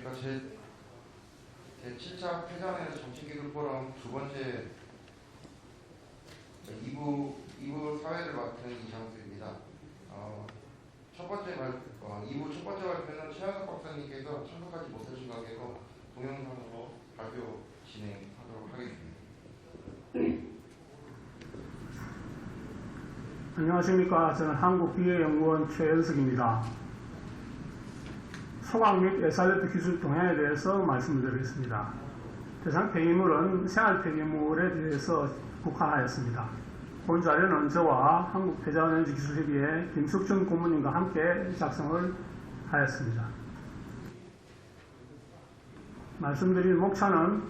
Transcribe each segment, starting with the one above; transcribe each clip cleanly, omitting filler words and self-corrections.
제가 제7차 폐자원에서 정책기술 포럼 두 번째 2부 사회를 맡은 이장수입니다. 첫 번째 2부 첫 번째 발표는 최현석 박사님께서 참석하지 못하신 관계로 동영상으로 발표 진행하도록 하겠습니다. 안녕하십니까. 저는 한국기계연구원 최현석입니다. 소각 및 SRF 기술 동향에 대해서 말씀드리겠습니다. 대상 폐기물은 생활 폐기물에 대해서 국한하였습니다. 본 자료는 저와 한국폐자원에너지기술협의회 김숙준 고문님과 함께 작성을 하였습니다. 말씀드린 목차는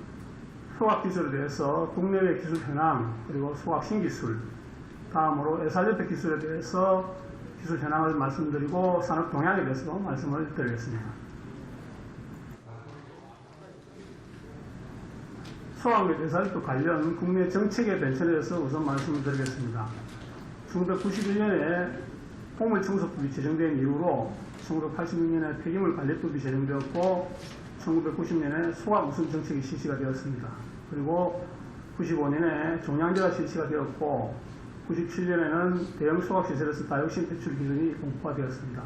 소각 기술에 대해서 국내외 기술 현황, 그리고 소각 신기술, 다음으로 SRF 기술에 대해서 기술 현황을 말씀드리고 산업 동향에 대해서 말씀을 드리겠습니다. 소각 및 SRF 관련 국내 정책의 변천에 대해서 우선 말씀을 드리겠습니다. 1991년에 보물청소법이 제정된 이후로 1986년에 폐기물관리법이 제정되었고 1990년에 소각 우선 정책이 실시가 되었습니다. 그리고 95년에 종량제가 실시가 되었고 97년에는 대형 소각시설에서 다이옥신 배출 기준이 공포가 되었습니다.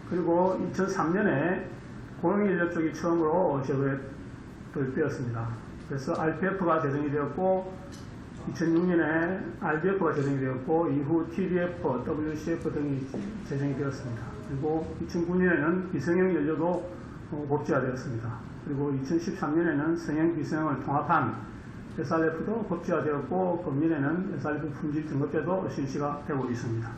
그리고 2003년에 공용연료 쪽이 처음으로 제도에 도입되었습니다. 그래서 RPF가 제정이 되었고 2006년에 RDF가 제정이 되었고 이후 TDF, WCF 등이 제정이 되었습니다. 그리고 2009년에는 비성형 연료도 법제화되었습니다. 그리고 2013년에는 성형 비성형을 통합한 SRF도 법제화되었고 금년에는 SRF 품질 등급제도 실시가 되고 있습니다.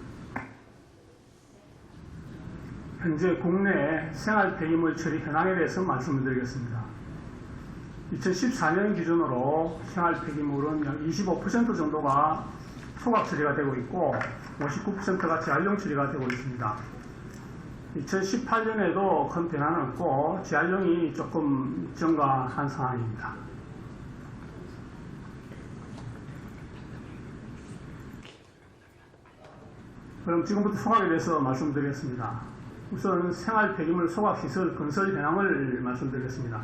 현재 국내 생활 폐기물 처리 현황에 대해서 말씀을 드리겠습니다. 2014년 기준으로 생활 폐기물은 약 25% 정도가 소각 처리가 되고 있고 59%가 재활용 처리가 되고 있습니다. 2018년에도 큰 변화는 없고 재활용이 조금 증가한 상황입니다. 그럼 지금부터 소각에 대해서 말씀드리겠습니다. 우선 생활 폐기물 소각시설 건설 현황을 말씀드리겠습니다.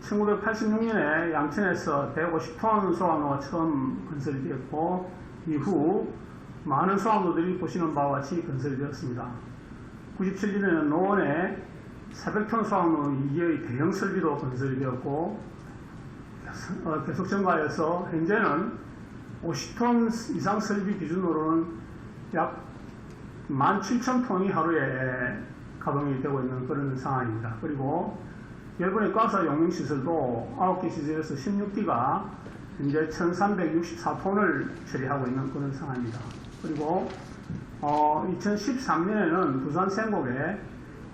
1986년에 양천에서 150톤 소각로가 처음 건설이 되었고 이후 많은 소각로들이 보시는 바와 같이 건설이 되었습니다. 97년에는 노원에 400톤 소각로 2개의 대형 설비도 건설이 되었고 계속 증가해서 현재는 50톤 이상 설비 기준으로는 약 17,000톤이 하루에 가동이 되고 있는 그런 상황입니다. 그리고 열분의 가스 용융시설도 9개 시설에서 16기가 현재 1,364톤을 처리하고 있는 그런 상황입니다. 그리고 2013년에는 부산 생곡에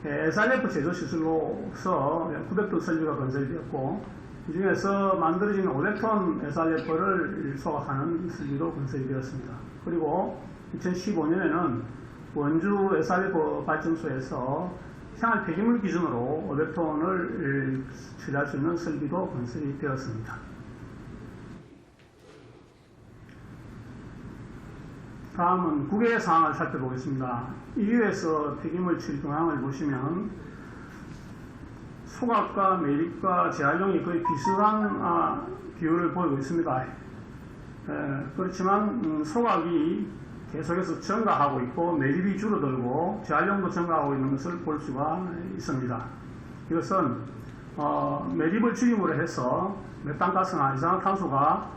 SRF 제조시설로서 900톤 설비가 건설이 되었고 이 중에서 만들어진 500톤 SRF를 소각하는 설비도 건설이 되었습니다. 그리고 2015년에는 원주 SRF 발전소에서 생활 폐기물 기준으로 500톤을 처리할 수 있는 설비도 건설이 되었습니다. 다음은 국외 상황을 살펴보겠습니다. EU에서 폐기물 처리 동향을 보시면 소각과 매립과 재활용이 거의 비슷한 비율을 보이고 있습니다. 그렇지만 소각이 계속해서 증가하고 있고 매립이 줄어들고 재활용도 증가하고 있는 것을 볼 수가 있습니다. 이것은 매립을 줄임으로 해서 메탄가스나 이산화탄소가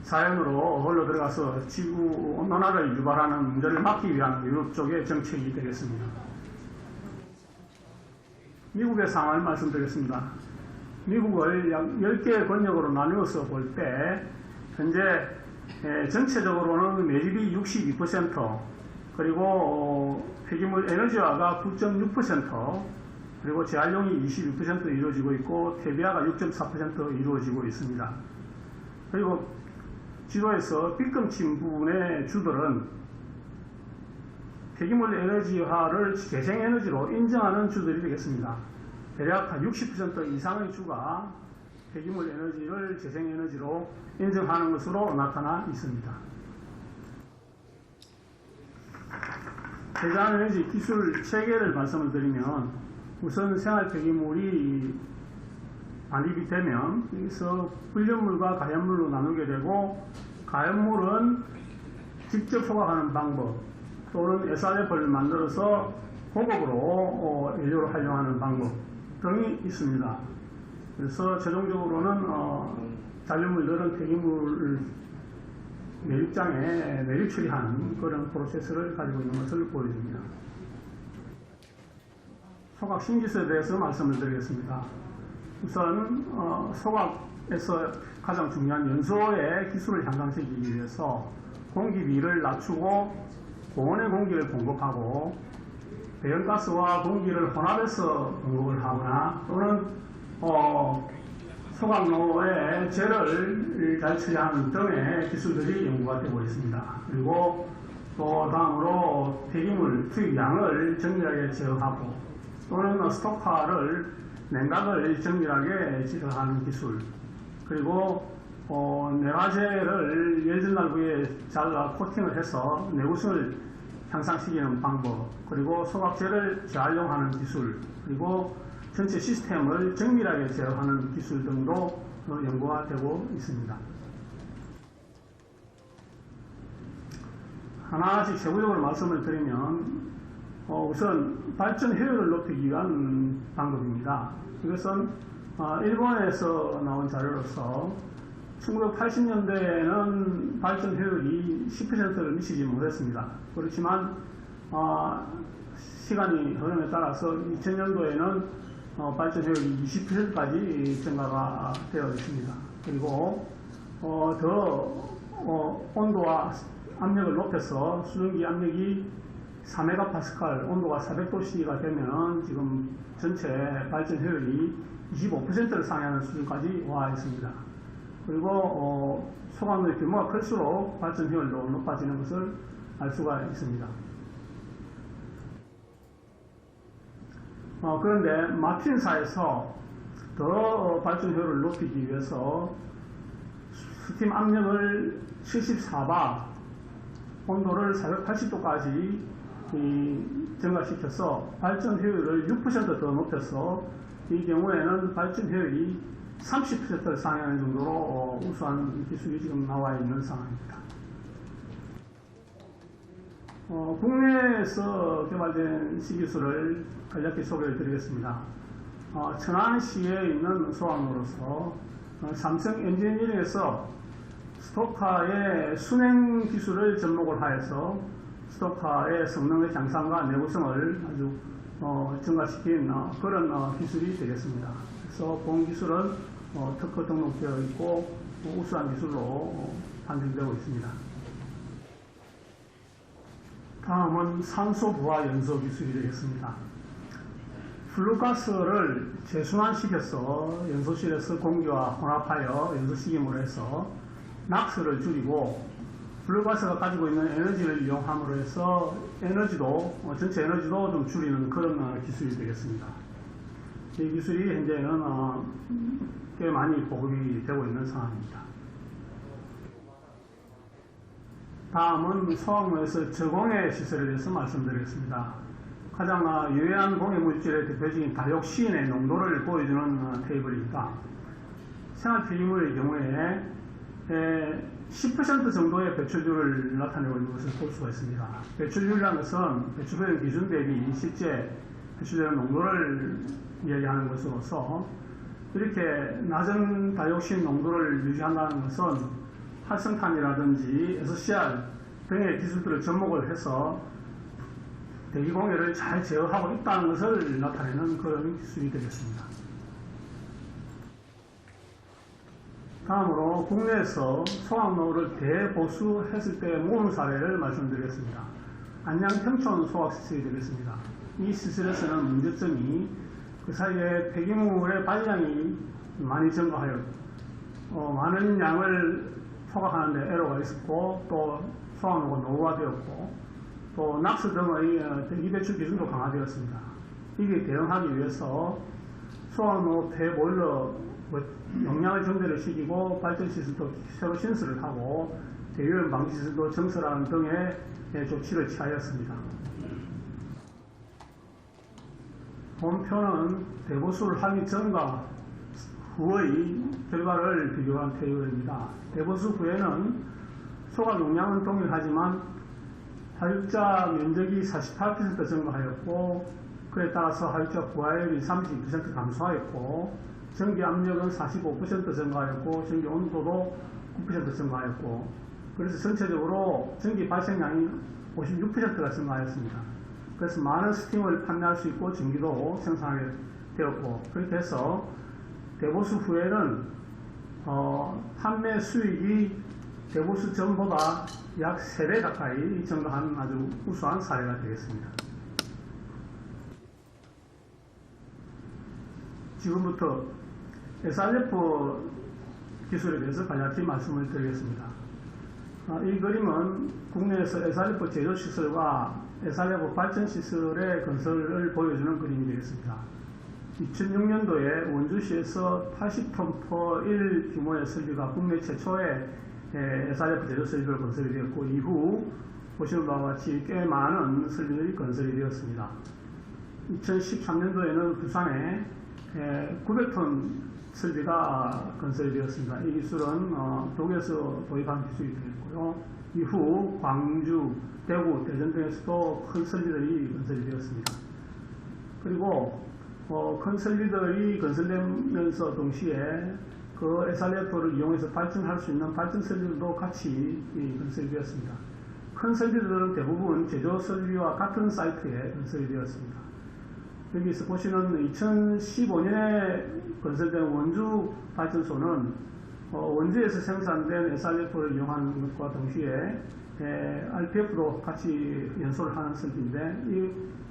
자연으로 흘러 들어가서 지구 온난화를 유발하는 문제를 막기 위한 유럽 쪽의 정책이 되겠습니다. 미국의 상황을 말씀드리겠습니다. 미국을 약 10개의 권역으로 나누어서 볼 때 현재 전체적으로는 매립이 62%, 그리고 폐기물 에너지화가 9.6%, 그리고 재활용이 22% 이루어지고 있고 퇴비화가 6.4% 이루어지고 있습니다. 그리고 지도에서 삐끔 친 부분의 주들은 폐기물 에너지화를 재생에너지로 인정하는 주들이 되겠습니다. 대략 60% 이상의 주가 폐기물 에너지를 재생에너지로 인정하는 것으로 나타나 있습니다. 폐자원에너지 기술 체계를 말씀을 드리면 우선 생활 폐기물이 반입이 되면 여기서 불륜물과 가연물로 나누게 되고, 가연물은 직접 소각하는 방법 또는 SRF를 만들어서 고급으로 연료로 활용하는 방법 등이 있습니다. 그래서 최종적으로는 잔류물들은 폐기물을 매립장에 매립 처리하는 그런 프로세스를 가지고 있는 것을 보여줍니다. 소각 신기술에 대해서 말씀을 드리겠습니다. 우선 소각에서 가장 중요한 연소의 기술을 향상시키기 위해서 공기비를 낮추고 고온의 공기를 공급하고 배연가스와 공기를 혼합해서 공급을 하거나 또는 소각로에 재를 잘 처리하는 등의 기술들이 연구가 되고 있습니다. 그리고 또 다음으로 폐기물 투입량을 정밀하게 제어하고 또는 스토커를 냉각을 정밀하게 제어하는 기술, 그리고 내화재를 열전날부에 잘라 코팅을 해서 내구성을 향상시키는 방법, 그리고 소각재를 재활용하는 기술, 그리고 전체 시스템을 정밀하게 제어하는 기술 등도 연구가 되고 있습니다. 하나씩 세부적으로 말씀을 드리면 우선 발전 효율을 높이기 위한 방법입니다. 이것은 일본에서 나온 자료로서 1980년대에는 발전 효율이 10%를 미치지 못했습니다. 그렇지만 시간이 흐름에 따라서 2000년도에는 발전 효율이 20%까지 증가가 되어 있습니다. 그리고 더 온도와 압력을 높여서 수증기 압력이 4메가파스칼, 온도가 400도씨가 되면 지금 전체 발전 효율이 25%를 상회하는 수준까지 와 있습니다. 그리고 소각로의 규모가 클수록 발전 효율도 높아지는 것을 알 수가 있습니다. 그런데 마틴사에서 더 발전 효율을 높이기 위해서 스팀 압력을 74바, 온도를 480도까지 증가시켜서 발전 효율을 6% 더 높여서 이 경우에는 발전 효율이 30%를 상회하는 정도로 우수한 기술이 지금 나와 있는 상황입니다. 국내에서 개발된 시기술을 간략히 소개를 드리겠습니다. 천안시에 있는 소각로로서 삼성 엔지니어링에서 스토카의 순행 기술을 접목을 하여서 스토카의 성능의 향상과 내구성을 아주 증가시킨 그런 기술이 되겠습니다. 그래서 본 기술은 특허 등록되어 있고 우수한 기술로 판정되고 있습니다. 다음은 산소 부하 연소 기술이 되겠습니다. 플루가스를 재순환시켜서 연소실에서 공기와 혼합하여 연소시킴으로 해서 낙스를 줄이고 플루가스가 가지고 있는 에너지를 이용함으로 해서 전체 에너지도 좀 줄이는 그런 기술이 되겠습니다. 이 기술이 현재는 꽤 많이 보급이 되고 있는 상황입니다. 다음은 소각로에서 저공해 시설에 대해서 말씀드리겠습니다. 가장 유해한 공해 물질의 대표적인 다이옥신의 농도를 보여주는 테이블입니다. 생활 폐기물의 경우에 10% 정도의 배출률을 나타내고 있는 것을 볼 수가 있습니다. 배출률이라는 것은 배출되는 기준 대비 실제 배출되는 농도를 이야기하는 것으로서 이렇게 낮은 다이옥신 농도를 유지한다는 것은 활성탄이라든지 SCR 등의 기술들을 접목을 해서 대기공해를 잘 제어하고 있다는 것을 나타내는 그런 기술이 되겠습니다. 다음으로 국내에서 소각로를 대보수했을 때 모은 사례를 말씀드리겠습니다. 안양 평촌 소각시설이 되겠습니다. 이 시설에서는 문제점이 그 사이에 폐기물의 발량이 많이 증가하여 많은 양을 소각하는데 에러가 있었고 또 소각로가 노후화되었고 또 낙스 등의 대기 배출 기준도 강화되었습니다. 이게 대응하기 위해서 소각로 폐보일러 용량을 정제를 시키고 발전 시설도 새로 신설을 하고 대유열 방지 시설도 증설하는 등의 조치를 취하였습니다. 본표는 대보수를 하기 전과 후의 결과를 비교한 테이블입니다. 대보수 후에는 소각 용량은 동일하지만 하육자 면적이 48% 증가하였고, 그에 따라서 하육자 부하율이 32% 감소하였고, 전기 압력은 45% 증가하였고, 전기 온도도 9% 증가하였고, 그래서 전체적으로 전기 발생량이 56%가 증가하였습니다. 그래서 많은 스팀을 판매할 수 있고 전기도 생산하게 되었고, 그렇게 해서 대보수 후에는 판매 수익이 대보수 전보다 약 3배 가까이 증가한 아주 우수한 사례가 되겠습니다. 지금부터 SRF 기술에 대해서 간략히 말씀을 드리겠습니다. 이 그림은 국내에서 SRF 제조시설과 SRF 발전시설의 건설을 보여주는 그림이 되겠습니다. 2006년도에 원주시에서 80톤/1 규모의 설비가 국내 최초의 SRF 제조 설비로 건설이 되었고, 이후 보시는 바와 같이 꽤 많은 설비들이 건설이 되었습니다. 2013년도에는 부산에 900톤 설비가 건설이 되었습니다. 이 기술은 독일에서 도입한 기술이 되었고요. 이후 광주, 대구, 대전 등에서도 큰 설비들이 건설이 되었습니다. 그리고 큰 설비들이 건설되면서 동시에 그 SRF를 이용해서 발전할 수 있는 발전 설비들도 같이 건설이 되었습니다. 큰 설비들은 대부분 제조 설비와 같은 사이트에 건설이 되었습니다. 여기서 보시는 2015년에 건설된 원주 발전소는 원주에서 생산된 SRF를 이용하는 것과 동시에 RPF도 같이 연소를 하는 설비인데,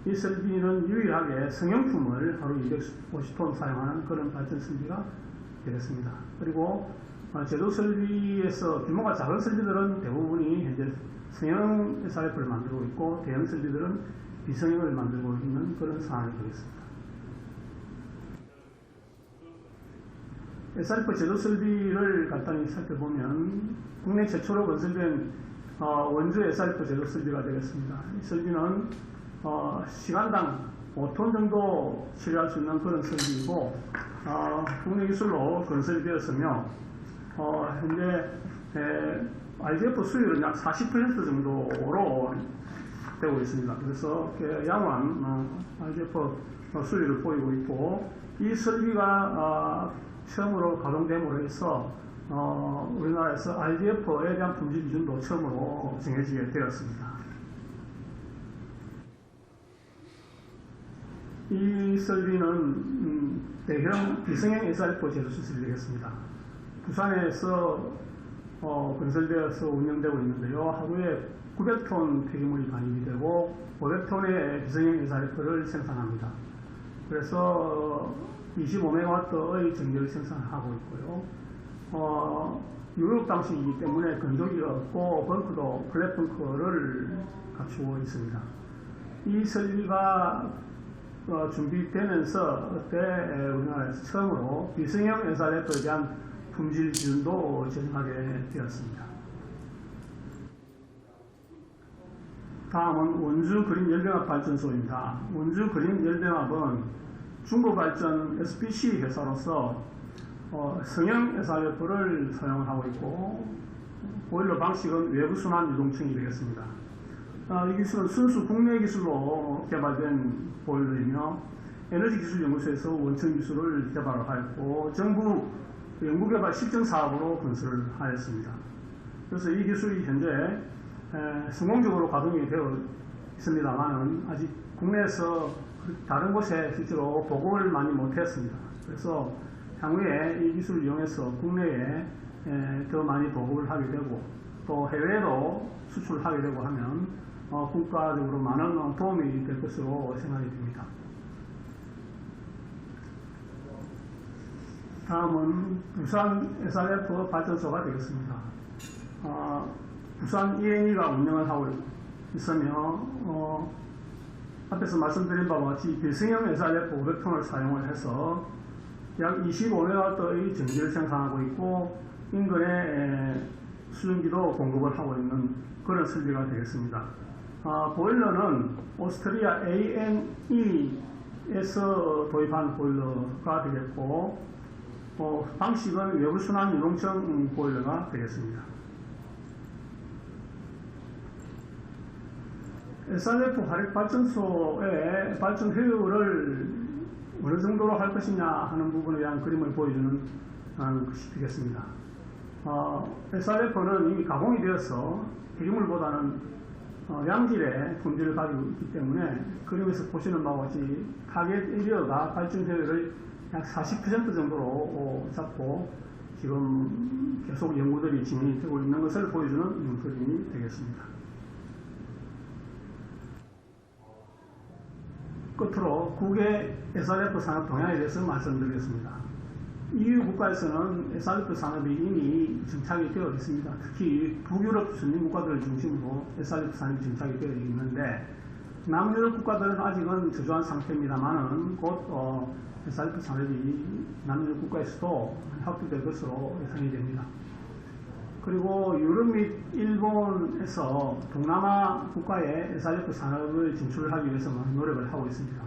이 설비는 유일하게 성형품을 하루 250톤 사용하는 그런 발전 설비가 되겠습니다. 그리고 제조 설비에서 규모가 작은 설비들은 대부분이 현재 성형 SRF를 만들고 있고, 대형 설비들은 비성형을 만들고 있는 그런 상황이 되겠습니다. SRF 제조 설비를 간단히 살펴보면, 국내 최초로 건설된 원주 SRF 제조 설비가 되겠습니다. 이 설비는 시간당 5톤 정도 처리할 수 있는 그런 설비이고, 국내 기술로 건설이 되었으며, 현재 RGF 수율은 약 40% 정도로 되고 있습니다. 그래서 양호한 RGF 수율을 보이고 있고, 이 설비가 처음으로 가동됨으로 해서 우리나라에서 RGF에 대한 품질 기준도 처음으로 정해지게 되었습니다. 이 설비는 대형 비성형 SRF 제조시설이 되겠습니다. 부산에서 건설되어서 운영되고 있는데요. 하루에 900톤 폐기물이 반입이 되고 500톤의 비성형 SRF를 생산합니다. 그래서 25MW의 전기를 생산하고 있고요. 유럽 방식이기 때문에 건조기가 없고 벙크도 플랫 벙커를 갖추고 있습니다. 이 설비가 준비되면서 그때 우리나라에서 처음으로 비성형 SRF에 대한 품질 기준도 제정하게 되었습니다. 다음은 원주 그린열병합 발전소입니다. 원주 그린열병합은 중부발전 SPC 회사로서 성형 SRF를 사용하고 있고, 보일러 방식은 외부 순환 유동층이 되겠습니다. 이 기술은 순수 국내 기술로 개발된 보일러이며, 에너지기술연구소에서 원천 기술을 개발하였고, 정부 연구개발 실증 사업으로 건설을 하였습니다. 그래서 이 기술이 현재 성공적으로 가동이 되어 있습니다만, 아직 국내에서 다른 곳에 실제로 보급을 많이 못했습니다. 그래서 향후에 이 기술을 이용해서 국내에 더 많이 보급을 하게 되고, 또 해외로 수출하게 되고 하면 국가적으로 많은 도움이 될 것으로 생각이 됩니다. 다음은 부산 SRF 발전소가 되겠습니다. 부산 ENE가 운영을 하고 있으며, 앞에서 말씀드린 바와 같이 비성형 SRF 500톤을 사용을 해서 약 25MW의 전기를 생산하고 있고, 인근에 수증기도 공급을 하고 있는 그런 설비가 되겠습니다. 보일러는 오스트리아 ANE 에서 도입한 보일러가 되겠고, 방식은 외부순환 유동성 보일러가 되겠습니다. SRF 화력발전소의 발전 효율을 어느 정도로 할 것이냐 하는 부분에 대한 그림을 보여주는 것이 되겠습니다. SRF는 이미 가공이 되어서 폐기물보다는 양질의 품질을 가지고 있기 때문에 그림에서 보시는 바와 같이 타겟 에리어가 발전 효율을 약 40% 정도로 잡고 지금 계속 연구들이 진행이 되고 있는 것을 보여주는 그림이 되겠습니다. 끝으로 국외 SRF 산업 동향에 대해서 말씀드리겠습니다. EU 국가에서는 SRF 산업이 이미 정착이 되어 있습니다. 특히 북유럽 선진 국가들을 중심으로 SRF 산업이 정착이 되어 있는데 남유럽 국가들은 아직은 저조한 상태입니다만은 곧 SRF 산업이 남유럽 국가에서도 확대될 것으로 예상이 됩니다. 그리고 유럽 및 일본에서 동남아 국가에 SRF 산업을 진출하기 위해서 많은 노력을 하고 있습니다.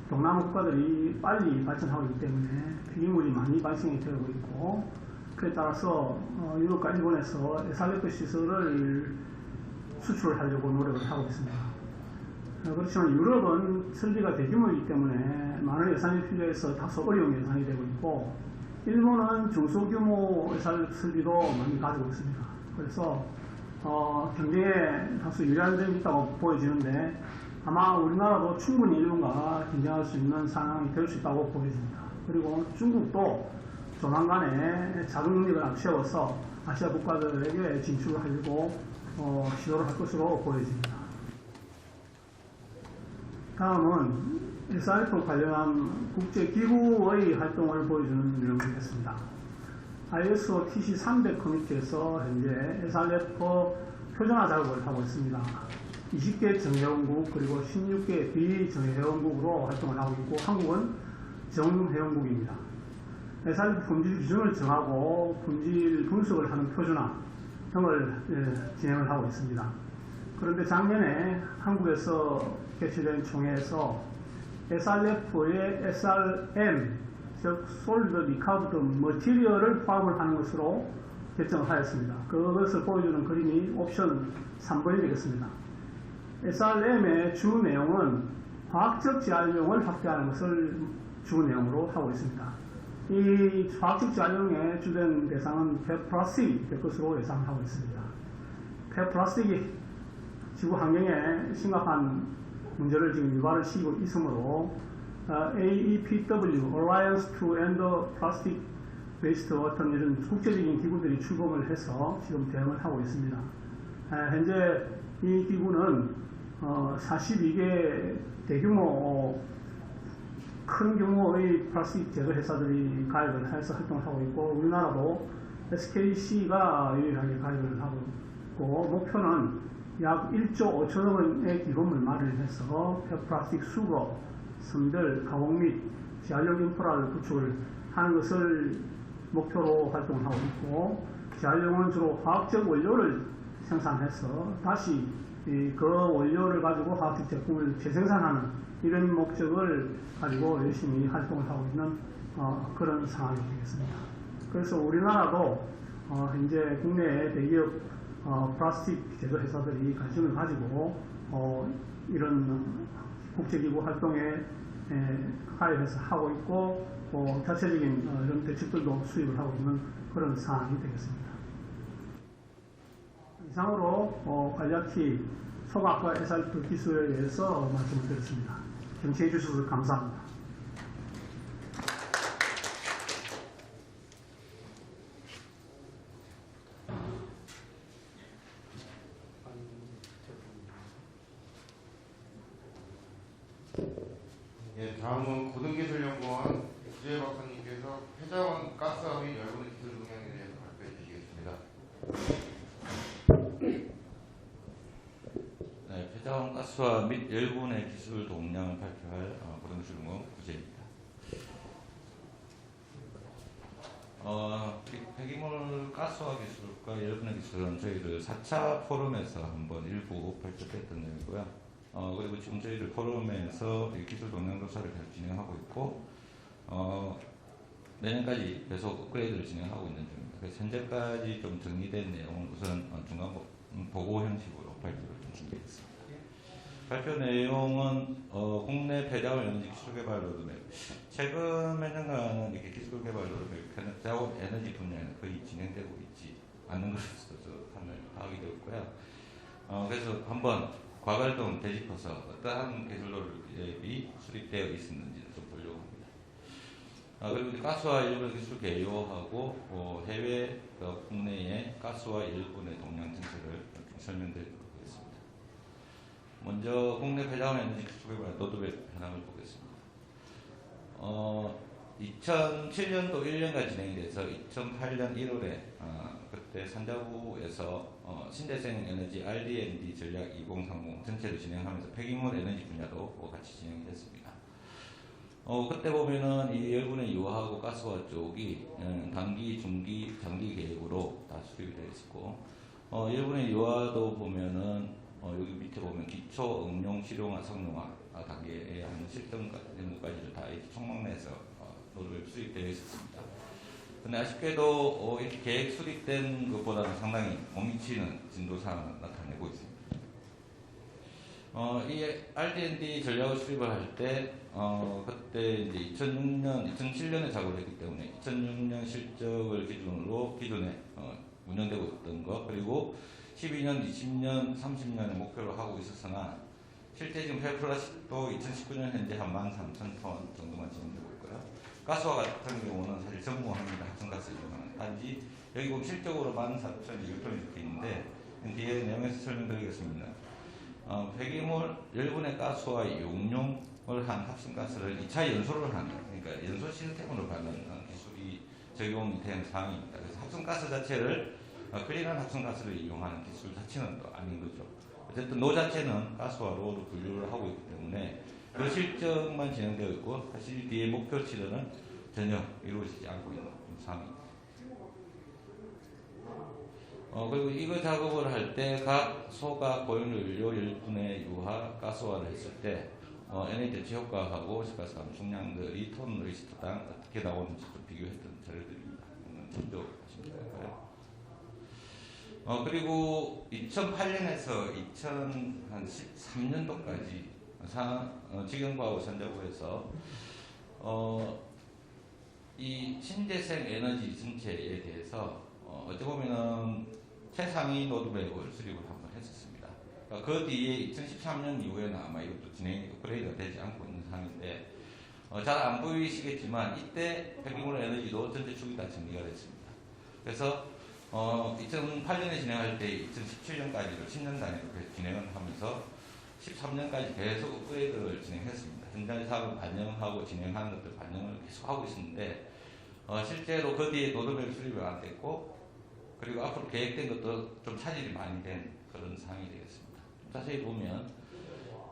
동남아 국가들이 빨리 발전하고 있기 때문에 폐기물이 많이 발생이 되고 있고, 그에 따라서 유럽과 일본에서 SRF 시설을 수출하려고 노력을 하고 있습니다. 그렇지만 유럽은 설비가 대규모이기 때문에 많은 예산이 필요해서 다소 어려운 예산이 되고 있고, 일본은 중소규모 SRF 설비도 많이 가지고 있습니다. 그래서 경쟁에 다소 유리한 점이 있다고 보여지는데 아마 우리나라도 충분히 일본과 경쟁할 수 있는 상황이 될 수 있다고 보여집니다. 그리고 중국도 조만간에 자국 능력을 앞세워서 아시아 국가들에게 진출을 하려고 시도를 할 것으로 보여집니다. 다음은 SRF 관련한 국제기구의 활동을 보여주는 내용이겠습니다. ISO TC300 커뮤니티에서 현재 SRF 표준화 작업을 하고 있습니다. 20개 정회원국 그리고 16개 비정회원국으로 활동을 하고 있고, 한국은 정회원국입니다. SRF 품질 기준을 정하고 품질 분석을 하는 표준화 등을 진행을 하고 있습니다. 그런데 작년에 한국에서 개최된 총회에서 SRF의 SRM, 즉 Solid Recovered Material을 포함을 하는 것으로 결정을 하였습니다. 그것을 보여주는 그림이 옵션 3번이 되겠습니다. SRM의 주 내용은 화학적 재활용을 확대하는 것을 주 내용으로 하고 있습니다. 이 화학적 재활용의 주된 대상은 폐플라스틱이 될 것으로 예상하고 있습니다. 폐플라스틱이 지구 환경에 심각한 문제를 지금 유발을 시키고 있으므로 AEPW, Alliance to End Plastic Waste 같은 이런 국제적인 기구들이 출범을 해서 지금 대응을 하고 있습니다. 현재 이 기구는 42개 대규모 큰 규모의 플라스틱 제조 회사들이 가입을 해서 활동을 하고 있고, 우리나라도 SKC가 유일하게 가입을 하고 있고, 목표는 약 1조 5천억 원의 기금을 마련해서 폐플라스틱 수거, 선별, 가공 및 재활용 인프라를 구축을 하는 것을 목표로 활동을 하고 있고, 재활용은 주로 화학적 원료를 생산해서 다시 그 원료를 가지고 화학적 제품을 재생산하는 이런 목적을 가지고 열심히 활동을 하고 있는 그런 상황이 되겠습니다. 그래서 우리나라도 현재 국내의 대기업 플라스틱 제조 회사들이 관심을 가지고 이런 국제기구 활동에 가입해서 하고 있고, 자체적인 이런 대책들도 수립을 하고 있는 그런 상황이 되겠습니다. 이상으로 간략히 소각과 SRF 기술에 대해서 말씀을 드렸습니다. 경청해 주셔서 감사합니다. 예, 다음은 고등기술연구원 구재 박사님께서 폐자원 가스화 및 열분의 기술 동향에 대해서 발표해 주시겠습니다. 네, 폐자원 가스화 및 열분의 기술 동향을 발표할 고등기술연구원 구재입니다. 폐기물 가스화 기술과 열분의 기술은 저희들 4차 포럼에서 한번 일부 발표했던 내용이고요. 그리고 지금 저희들 포럼에서 이 기술 동향 조사를 계속 진행하고 있고, 내년까지 계속 업그레이드를 진행하고 있는 중입니다. 그래서 현재까지 좀 정리된 내용은 우선 중간 보고 형식으로 발표를 좀 준비했습니다. 발표 내용은 국내 폐자원 에너지 기술 개발 로드맵. 최근 몇 년간은 이렇게 기술 개발 로드맵, 폐자원 에너지 분야에는 거의 진행되고 있지 않는 것으로 판단이 파악이 되었고요. 그래서 한번 과거를 좀 되짚어서 어떠한 기술 로드맵이 수립되어 있었는지를 좀 보려고 합니다. 그리고 이제 가스와 일본 기술 개요하고 해외 국내의 가스와 일본의 동향 정책을 좀 설명드리도록 하겠습니다. 먼저 국내 폐자원 에너지 기술 개발 로드맵 현황을 보겠습니다. 2007년도 1년간 진행이 돼서 2008년 1월에 그때 산자부에서 신재생 에너지 RD&D 전략 2030 전체를 진행하면서 폐기물 에너지 분야도 같이 진행이 됐습니다. 그때 보면은 이 열분의 유화하고 가스화 쪽이 단기, 중기, 장기 계획으로 다 수립이 되어 있고, 열분의 유화도 보면은 여기 밑에 보면 기초, 응용, 실용화, 성능화 단계에 하는 실전 연구까지도 다 총망 내에서 로드맵 수립되어 있었습니다. 근데 아쉽게도 이렇게 계획 수립된 것보다는 상당히 못 미치는 진도사항을 나타내고 있습니다. 이 RD&D 전략을 수립을 할 때, 그때 이제 2007년에 작업을 했기 때문에 2006년 실적을 기준으로 기존에 운영되고 있던 것, 그리고 12년, 20년, 30년을 목표로 하고 있었으나 실제 지금 폐플라스틱도 2019년 현재 한 13,000톤 정도만 진행되고 있고요. 가스와 같은 경우는 사실 전무합니다. 합성가스 이용하는. 단지 여기 보면 실적으로 14,200톤이 적혀 있는데 뒤에 내용에서 설명드리겠습니다. 폐기물 열분의 가스와 용융을 한 합성가스를 2차 연소를 하는, 그러니까 연소 시스템으로 가는 기술이 적용이 된 사항입니다. 그래서 합성가스 자체를 클린한 합성가스를 이용하는 기술 자체는 또 아닌 거죠. 어쨌든 노 자체는 가스화로 분류를 하고 있기 때문에 그 실적만 진행되어 있고 사실 뒤에 목표치들은 전혀 이루어지지 않고 있는 상황입니다. 그리고 이거 작업을 할 때 각 소가 고용연료 열분의 유화 가스화를 했을 때 에너지 대체 효과하고 시가스 감축량들이 톤 리스트당 어떻게 나오는지 좀 비교했던 자료들입니다. 참조하시면 될까요? 그리고 2008년에서 2013년도까지 직영과학 산자부에서 이 신재생 에너지 전체에 대해서 어찌 보면은 최상위 로드맵을 수립을 한번 했었습니다. 그 뒤에 2013년 이후에는 아마 이것도 진행이 업그레이드가 되지 않고 있는 상황인데 잘 안 보이시겠지만 이때 폐기물 에너지도 전체 축이 다 정리가 됐습니다. 그래서 2008년에 진행할 때 2017년까지를 10년 단위로 진행을 하면서 13년까지 계속 업그레이드를 진행했습니다. 현장 사업을 반영하고 진행하는 것들 반영을 계속 하고 있었는데 실제로 그 뒤에 로드맵 수립이 안 됐고 그리고 앞으로 계획된 것도 좀 차질이 많이 된 그런 상황이 되겠습니다. 자세히 보면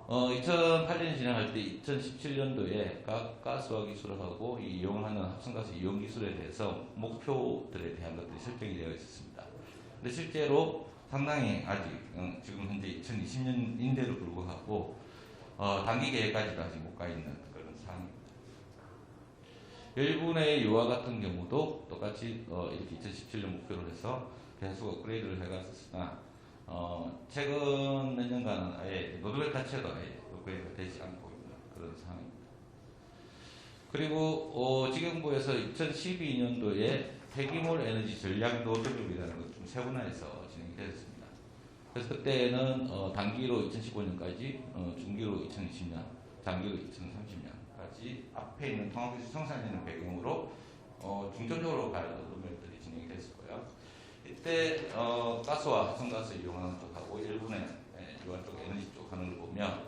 2008년 진행할 때 2017년도에 각 가스화 기술하고 이용하는 합성가스 이용 기술에 대해서 목표들에 대한 것들이 설정이 되어 있었습니다. 근데 실제로 상당히 아직 지금 현재 2020년인데도 불구하고 단기 계획까지도 아직 못 가 있는 그런 상황입니다. 열분의 유화 같은 경우도 똑같이 이렇게 2017년 목표로 해서 계속 업그레이드를 해갔었으나 최근 몇 년간은 아예 로드맵 자체도 아예 업그레이드가 되지 않고 있는 그런 상황입니다. 그리고 지경부에서 2012년도에 폐기물 에너지 전략 로드맵이라는 걸 좀 세분화해서 진행이 되었습니다. 그래서 그때는 단기로 2015년까지, 중기로 2020년, 장기로 2030년까지 앞에 있는 통합기술 성산이라는 배경으로 중점적으로 갈 로드맵들이 진행이 됐었고요. 이때 가스와 합성가스 이용하는 쪽하고 일본의 유화 쪽 에너지 쪽 하는 걸 보면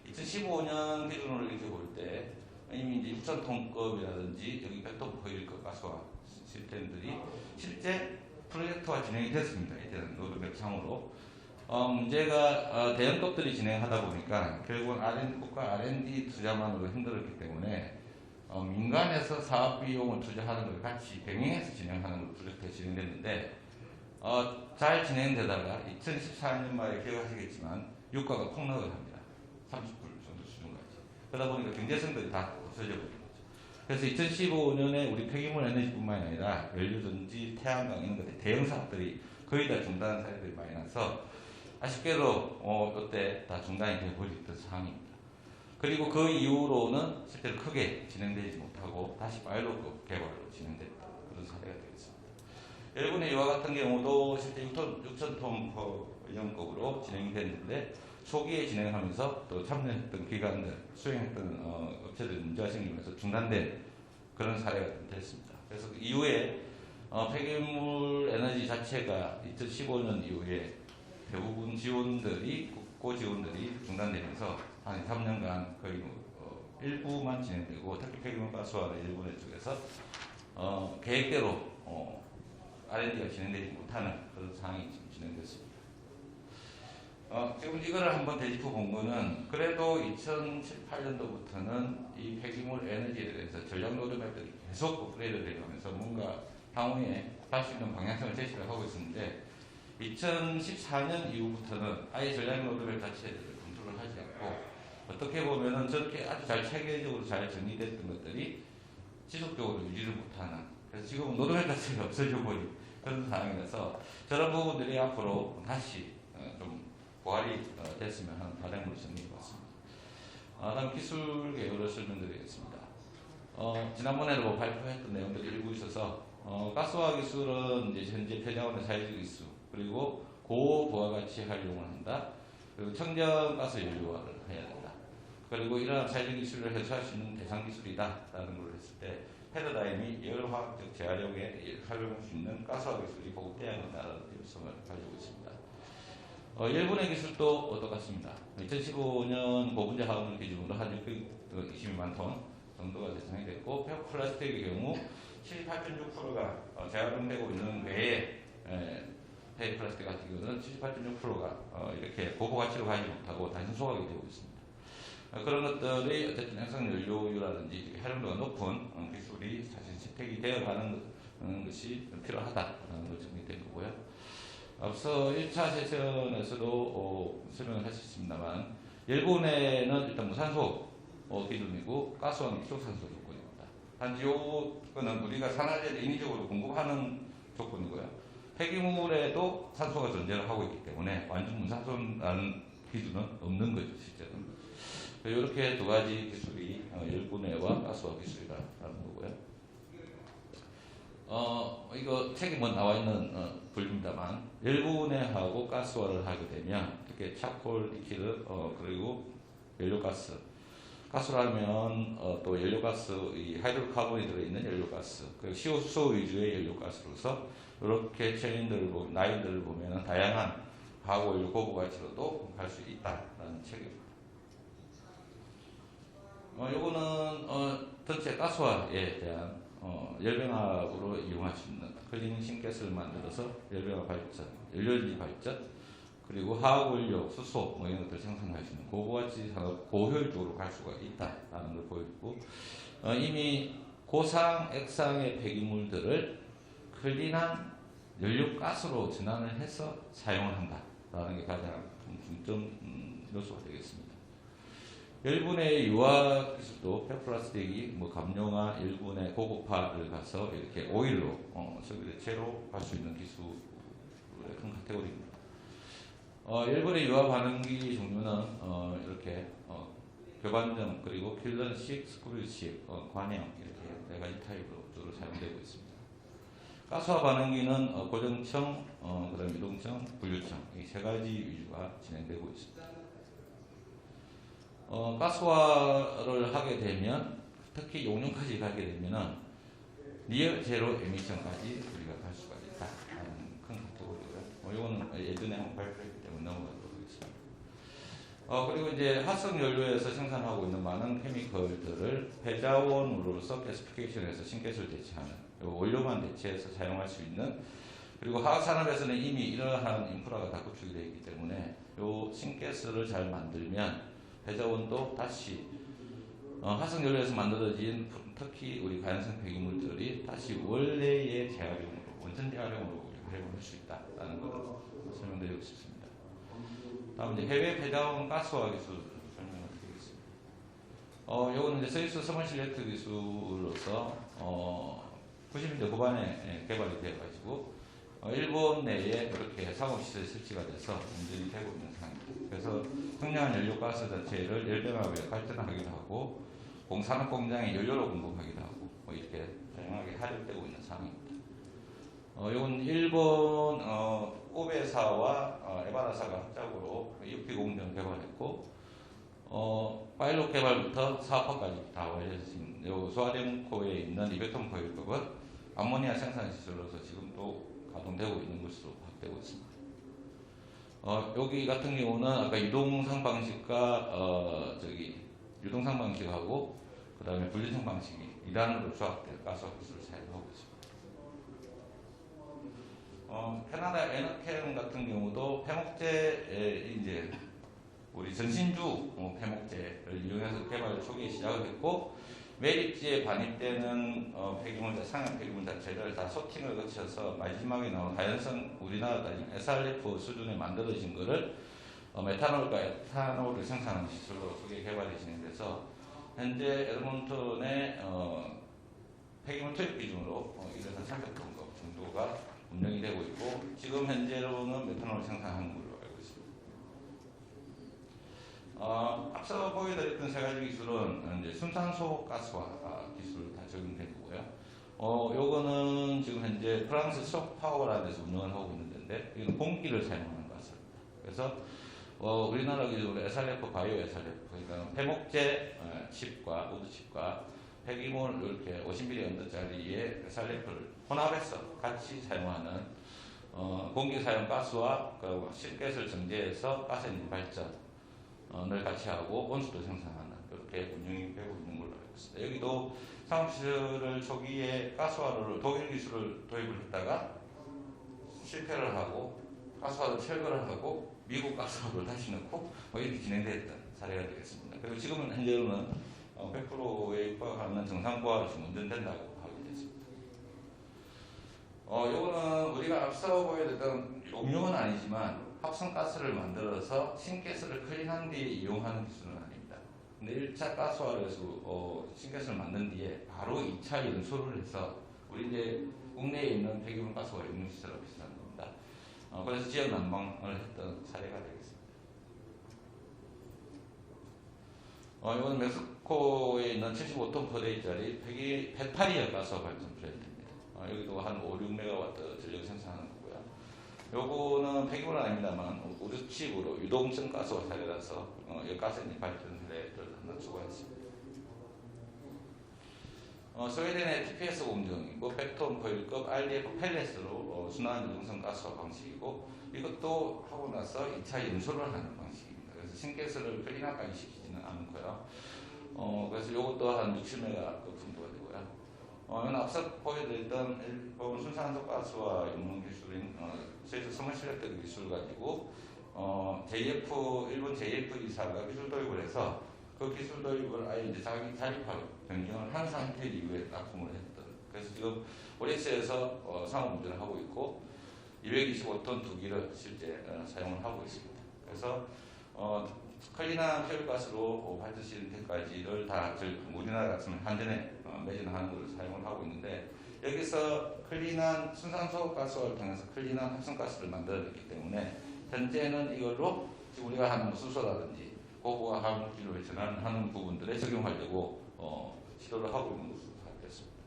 2015년 기준으로 이렇게 볼 때 이미 이제 6,000톤급이라든지 여기 별도 포일급 가스화 시스템들이 실제 프로젝트화 진행이 됐습니다. 이때는 로드맵 상으로. 문제가 대형급들이 진행하다 보니까 결국은 국가 R&D 투자만으로 힘들었기 때문에 민간에서 사업 비용을 투자하는 걸 같이 병행해서 진행하는 걸 프로젝트가 진행됐는데 잘 진행되다가 2014년 말에 기억하시겠지만 유가가 폭락을 합니다. 30불 정도 수준까지. 그러다 보니까 경제성들이 다 없어져 버린 거죠. 그래서 2015년에 우리 폐기물 에너지뿐만 아니라 연료전지, 태양광 이런 것들 대형 사업들이 거의 다 중단한 사례들이 많이 나서 아쉽게도 이때 다 중단이 되어버렸던 상황입니다. 그리고 그 이후로는 실제로 크게 진행되지 못하고 다시 파일럿 개발로 진행됐던 그런 사례가 되겠습니다. 일본의 이와 같은 경우도 실제 6,000톤 연급으로 진행됐는데 초기에 진행하면서 또 참여했던 기관들, 수행했던 업체들 문제가 생기면서 중단된 그런 사례가 좀 됐습니다. 그래서 그 이후에 폐기물 에너지 자체가 2015년 이후에 대부분 지원들이 국고 지원들이 중단되면서 한 3년간 거의 일부만 진행되고 특히 폐기물 가스화는 일본의 쪽에서 계획대로 R&D가 진행되지 못하는 그런 상황이 지금 진행됐습니다. 지금 이거를 한번 되짚어 본 거는 그래도 2018년도부터는 이 폐기물 에너지에 대해서 전략 로드맵들이 계속 업그레이드 되면서 뭔가 향후에 할 수 있는 방향성을 제시를 하고 있었는데 2014년 이후부터는 아예 전략 로드맵 자체를 검토를 하지 않고 어떻게 보면은 저렇게 아주 잘 체계적으로 잘 정리됐던 것들이 지속적으로 유지를 못하는 그래서 지금은 로드맵 자체가 없어져 버린 그런 상황이라서 저런 부분들이 앞으로 다시 좀 부활이 됐으면 하는 바람으로 정리해봤습니다. 다음 기술 개요를 설명드리겠습니다. 지난번에도 발표했던 내용들이 일부 있어서 가스화 기술은 이제 현재 폐자원의 사회적 기술 그리고 고부가가치 활용을 한다. 그리고 청정가스 연료화를 해야 된다. 그리고 이러한 사회적 기술을 해소할 수 있는 대상 기술이다라는 걸 했을 때 패러다임이 열화학적 재활용에 활용할 수 있는 가스화 기술이 보급돼야 한다는 필요성을 가지고 있습니다. 일본의 기술도 똑같습니다. 2015년 고분자 화학물 기준으로 한 622만 톤 정도가 대상이 됐고 플라스틱의 경우 78.6%가 재활용되고 있는 외에 폐 플라스틱 같은 경우는 78.6%가 이렇게 고부 가치를 가지지 못하고 단순 소각이 되고 있습니다. 그런 것들이 어쨌든 해상연료유라든지 활용도가 높은 기술이 사실 채택이 되어가는 것이 필요하다는 걸 정리된 거고요. 앞서 1차 세션에서도 설명을 하셨습니다만 일본에는 일단 무산소 기준이고 가스화는 기초산소 조건입니다. 단지 요거는 우리가 산화제를 인위적으로 공급하는 조건이고요. 폐기물에도 산소가 존재를 하고 있기 때문에 완전 무산소라는 기준은 없는 거죠, 실제로는. 이렇게 두 가지 기술이 열분해와 가스화 기술이라는 거고요. 이거 책에 뭐 나와 있는 분류입니다만 열분해하고 가스화를 하게 되면 이렇게 차콜, 리퀴드 그리고 연료가스 가스라면 또 연료가스, 이 하이드로카본이 들어있는 연료가스, 그리고 CO2 위주의 연료가스로서 이렇게 체인들을 보면 라인들을 보면 다양한 화학원료 고부 가치로도 갈 수 있다라는 책입니다. 요거는 전체 가스화에 대한 열병합으로 이용할 수 있는 클리닝 싱가스를 만들어서 열병합 발전, 연료전지 발전, 그리고 화학원료, 수소 뭐 이런 것들 생산할 수 있는 고부가치 산업 고효율적으로 갈 수가 있다라는 걸 보여주고 이미 고상, 액상의 폐기물들을 클린한 연료가스로 전환을 해서 사용을 한다라는 게 가장 중점 요소가 되겠습니다. 열분의 유화 기술도 폐플라스틱이 뭐 감용화, 일분의 고급화를 가서 이렇게 오일로 석유대체로 갈 수 있는 기술의 큰 카테고리입니다. 일본의 유화 반응기 종류는 이렇게 교반정 그리고 킬런식, 스크류식, 관형 이렇게 네 가지 타입으로 주로 사용되고 있습니다. 가스화 반응기는 고정청, 그다음 이동청, 분류청 이 세 가지 위주가 진행되고 있습니다. 가스화를 하게 되면 특히 용융까지 가게 되면은 니어 제로 에미션까지 우리가 갈 수가 있다는 큰 카테고리고요. 이거는 예전에 한번 발표했기 때문에 넘어가도록 하겠습니다. 그리고 이제 합성 연료에서 생산하고 있는 많은 케미컬들을 폐자원으로서 가스피케이션에서 신가스를 대체하는 원료만 대체해서 사용할 수 있는 그리고 화학산업에서는 이미 이러한 인프라가 다 구축이 되어 있기 때문에 이 신가스를 잘 만들면 폐자원도 다시 화석연료에서 만들어진 특히 우리 가연성 폐기물들이 다시 원래의 재활용으로 원천 재활용으로 활용할 수 있다는 것을 설명드리고 싶습니다. 다음 이제 해외 폐자원 가스화 기술 설명을 요거는 이제 스위스 서머실레트 기술로서 90년대 후반에 개발이 되어가지고 일본 내에 이렇게 상업시설이 설치가 돼서 운전이 되고 있는 상황입니다. 그래서 청량한 연료가스 자체를 열병합에 발전하기도 하고 산업 공장에 연료로 공급하기도 하고 이렇게 다양하게 활용되고 있는 상황입니다. 이건 일본 우베사와 에바라사가 합작으로 EUP 공정을 개발했고 파일럿 개발부터 사업화까지 다 완료했습니다. 요 소아덴코에 있는 200톤 포일급은 암모니아 생산 시설로서 지금도 가동되고 있는 것으로 파악되고 있습니다. 여기 같은 경우는 아까 유동상 방식과 유동상 방식하고 그 다음에 분리성 방식이 2단으로 조합된 가스화 기술을 사용하고 있습니다. 캐나다 에너캠 같은 경우도 폐목재에 이제 우리 전신주 폐목재를 이용해서 개발 초기에 시작을 했고 매립지에 반입되는 폐기물, 상형 폐기물 자체를 다 소팅을 거쳐서 마지막에 나온 하연성 우리나라 따지면 SRF 수준에 만들어진 거를 메탄올과 에탄올을 생산하는 기술로 초기에 개발이 진행돼서 현재 에드몬턴의 폐기물 투입 기준으로 1에서 300톤 정도가 운영이 되고 있고 지금 현재로는 메탄올 생산하는 걸로 알고 있습니다. 앞서 보여드렸던 세 가지 기술은 이제 순산소 가스화 기술 다 적용된 거고요. 요거는 지금 현재 프랑스 소파워라는 데서 운영을 하고 있는 데인데 이건 공기를 사용하는 가스입니다. 그래서 우리나라 기술로 SRF 바이오 SRF 그러니까 폐목재 칩과 우드 칩과 폐기물 이렇게 50mm 언더짜리의 SRF를 혼합해서 같이 사용하는 공기 사용 가스와 실가스를 정제해서 가스 엔진 발전을 같이 하고 온수도 생산하는 이렇게 운영이 되고 있는 걸로 알고 있습니다. 여기도 상업시설을 초기에 가스화로를 독일 기술을 도입을 했다가 실패를 하고 가스화로 철거를 하고 미국 가스화로를 다시 넣고 이렇게 진행됐던 사례가 되겠습니다. 그리고 지금은 현재로는 100%에 입각하는 정상부하로 지금 운전된다고 하게 됐습니다. 요거는 우리가 앞서 보여드렸던 용융은 아니지만 합성가스를 만들어서 신가스를 클린한 뒤에 이용하는 기술은 아닙니다. 근데 1차 가스화로 해서 신가스를 만든 뒤에 바로 2차 연소를 해서 우리 이제 국내에 있는 폐기물 가스화 용융시설과 비슷한 겁니다. 그래서 지역 난방을 했던 사례가 되겠습니다. 이건 멕시코에 있는 75톤 퍼데이짜리 페타리아 가스화 발전 플랜트입니다. 여기도 한 5, 6메가와트 전력 생산하는 거고요. 요거는 폐기물은 아닙니다만 우드칩으로 유동성 가스화 사례라서 가스 엔진 발전 사례를 하나 추가했습니다. 스웨덴의 TPS 공정이고 100톤 포일급 RDF 펠렛으로 순환 유동성 가스화 방식이고 이것도 하고 나서 2차 연소를 하는 방식입니다. 그래서 신가스를 클린업까지 시키지는 않고요. 그래서 이것도 한 60메가급 정도가 되고요. 이건 앞서 보여드렸던 일본 순산소 가스화 용융 기술인 스위스 서머실레트 기술 가지고 일본 JF2사가 기술 도입을 해서 그 기술 도입을 아예 이제 자기 자립하고 변경을 한 상태 이후에 납품을 했던. 그래서 지금 오리스에서 상업 운전을 하고 있고 225톤 두 기를 실제 사용을 하고 있습니다. 그래서 클린한 퓨얼가스로 발전시킬 때까지를 다 우리나라 같으면 한전에 매진하는 것을 사용을 하고 있는데 여기서 클린한 순산소 가스를 통해서 클린한 합성가스를 만들어냈기 때문에 현재는 이걸로 지금 우리가 하는 수소라든지 고부가 화학물질로 전환하는 부분들에 적용하려고 시도를 하고 있는 것으로 파악됐습니다.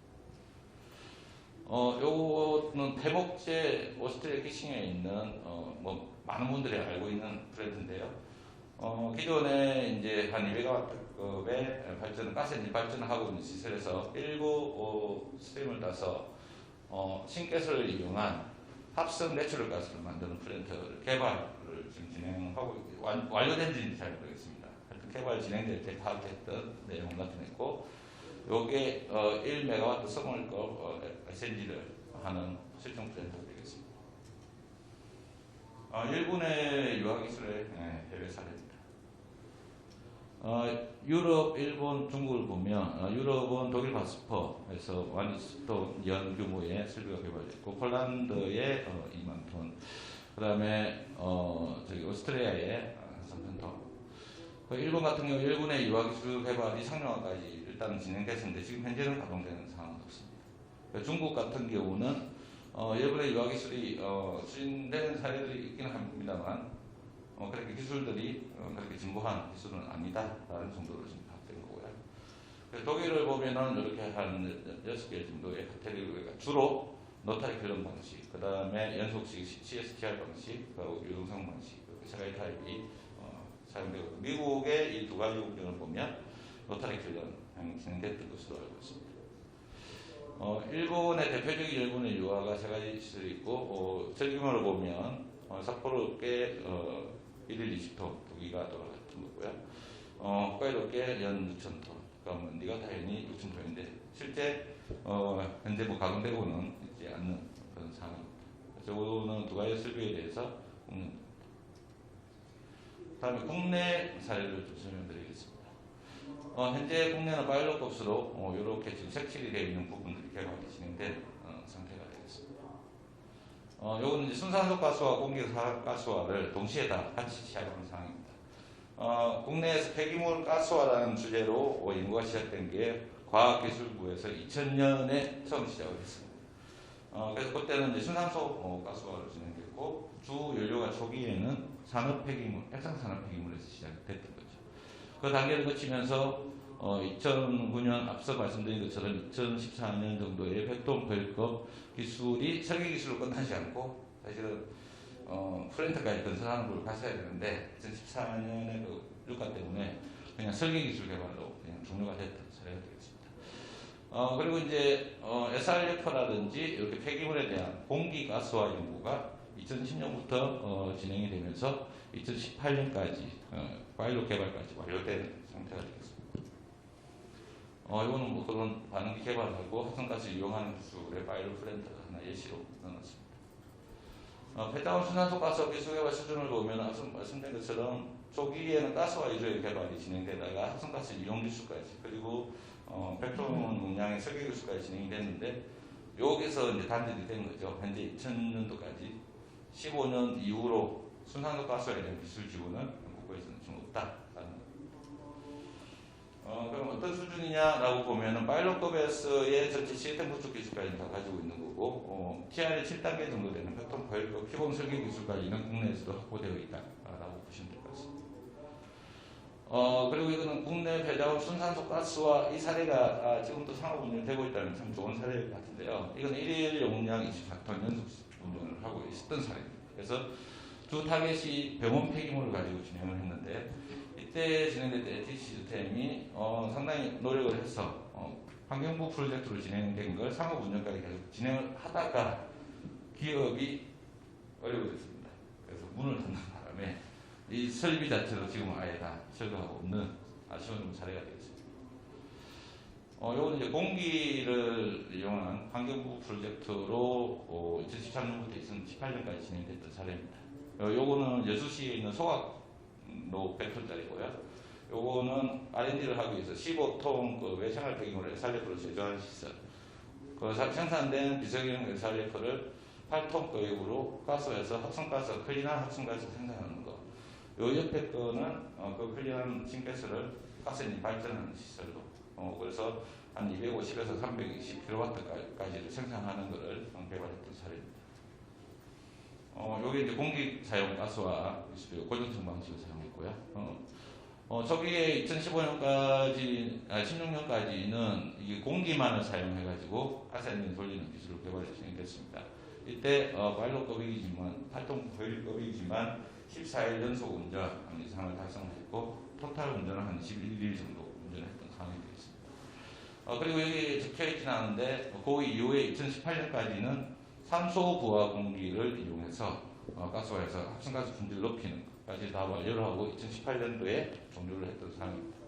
요거는 폐목재 오스트리아 기싱에 있는 많은 분들이 알고 있는 브랜드인데요. 기존에 이제 한 200W급의 발전, 가스엔진 발전을 하고 있는 시설에서 일부 스팀을 따서 신가스를 이용한 합성 내추럴 가스를 만드는 플랜트 개발을 지금 진행하고 완료된지는 잘 모르겠습니다. 하여튼 개발 진행될 때 파악했던 내용 나타냈고 요게 1메가와트 성월급 SNG를 하는 실증 플랜트가 되겠습니다. 일본의 유화기술의 해외 사례입니다. 유럽, 일본, 중국을 보면 유럽은 독일 바스퍼에서 완전 연 규모의 설비가 개발됐고 폴란드에 2만 톤, 그 다음에 오스트리아에 3천 톤, 일본 같은 경우 일본의 유화기술 개발이 상용화까지 일단 진행됐었는데 지금 현재는 가동되는 상황은 없습니다. 중국 같은 경우는 일본의 유화기술이 추진되는 사례들이 있기는 합니다만 그렇게 기술들이 그렇게 진보한 기술은 아니다라는 정도로 지금 파악된 거고요. 독일을 보면은 이렇게 한 6개 정도의 카테고리가 주로 노타리 클럽 방식, 그 다음에 연속식 CSTR 방식, 그리고 유동성 방식, 세 가지 타입이 사용되고, 미국의 이 두 가지 국경을 보면 노타리 클럽이 진행됐던 것으로 알고 있습니다. 일본의 대표적인 일본의 유화가 세 가지씩 있고, 설규모를 보면 삿포로께 1일 20톤 두기가 돌아갔던 거고요. 홋카이도께 연 6,000톤, 그러면 니가 당연히 6,000톤인데 실제 현재 뭐 가동되고는 있지 않는 그런 상황입니다. 저거는 두 가지 설비에 대해서 다음에 국내 사례를 좀 설명드리겠습니다. 현재 국내는 파일럿 값으로 이렇게 지금 색칠이 되어 있는 부분들이 개발이 진행된 상태가 되겠습니다. 요거는 이제 순산소 가스와 공기 가스화를 동시에 다 같이 시작하는 상황입니다. 국내에서 폐기물 가스화라는 주제로 연구가 시작된 게 과학기술부에서 2000년에 처음 시작을 했습니다. 그래서 그때는 이제 순산소 가스화로 진행됐고 주 연료가 초기에는 산업 폐기물, 핵상 산업 폐기물에서 시작됐던 거죠. 그 단계를 거치면서 2009년 앞서 말씀드린 것처럼 2014년 정도의 백톤 포일급 기술이 설계 기술로 끝나지 않고 사실은 플랜트까지 건설하는 걸 갔어야 되는데 2014년에 그 유가 때문에 그냥 설계 기술 개발로 그냥 종료가 됐던 사례가 되겠습니다. 그리고 이제 SRF라든지 이렇게 폐기물에 대한 공기 가스화 연구가 2010년부터 진행이 되면서 2018년까지 파일럿 개발까지 완료된 상태가 되겠습니다. 이거는 뭐 그런 반응기 개발하고 합성가스 이용하는 기술의 파일럿 플랜트가 하나 예시로 넣어놨습니다. 폐자원 순환소 가스 기술 개발 수준을 보면 앞서 말씀드린 것처럼 초기에는 가스화 위주의 개발이 진행되다가 합성가스 이용 기술까지 그리고 백톤 용량의 설계 기술까지 진행이 됐는데 여기서 이제 단절이 된 거죠. 현재 2000년도까지 15년 이후로 순환소 가스화에 대한 기술 지원은 국가에서는 좀 없다라는 그럼 어떤 수준이냐라고 보면은 파일럿급에서의 전체 시스템 구축 기술까지는 다 가지고 있는 거고 TR의 7단계 정도 되는 패턴 파일럿급 기본 설계 기술까지는 국내에서도 확보되어 있다라고 보시면 될 것 같습니다. 그리고 이거는 국내 폐자원 순산소 가스화 이 사례가 지금도 상업 운영되고 있다는 참 좋은 사례 같은데요. 이건 1일 용량 24톤 연속 운전을 하고 있었던 사례입니다. 그래서 주 타겟이 병원 폐기물을 가지고 진행을 했는데 이때 진행됐던 LT 시스템이 상당히 노력을 해서 환경부 프로젝트로 진행된 걸 상업 운영까지 계속 진행을 하다가 기업이 어려워졌습니다. 그래서 문을 닫는 바람에 이 설비 자체도 지금 아예 다 철거하고 없는 아쉬운 사례가 되겠습니다. 요거는 이제 공기를 이용한 환경부 프로젝트로 2013년부터 2018년까지 진행됐던 사례입니다. 요거는 여수시에 있는 소각로 100톤짜리고요. 요거는 R&D를 하기 위해서 15톤 그 외생활 폐기물을 SRF로 제조하는 시설. 그 생산된 비석유형 SRF를 8톤 거액으로 가스에서 합성가스, 클린한 합성가스 생산하는 거. 요 옆에 거는 그 클린한 싱가스를 가스에 발전하는 시설로. 그래서 한 250에서 320kW까지를 생산하는 것을 개발했던 사례입니다. 여기 이제 공기 사용 가스와 고정성 방식을 사용했고요. 초기에 2015년까지, 16년까지는 이게 공기만을 사용해가지고 가스엔진 돌리는 기술을 개발해 진행됐습니다. 이때 파일럿급이지만 8톤 거일급이지만 14일 연속 운전 이상을 달성했고 토탈 운전은 한 21일 정도 운전했던 상황이 되겠습니다. 그리고 여기 적혀있진 않은데 그 이후에 2018년까지는 산소 부하 공기를 이용해서 가스화에서 합성가스 분출을 높이는 것까지 다 완료를 하고 2018년도에 종료를 했던 상황입니다.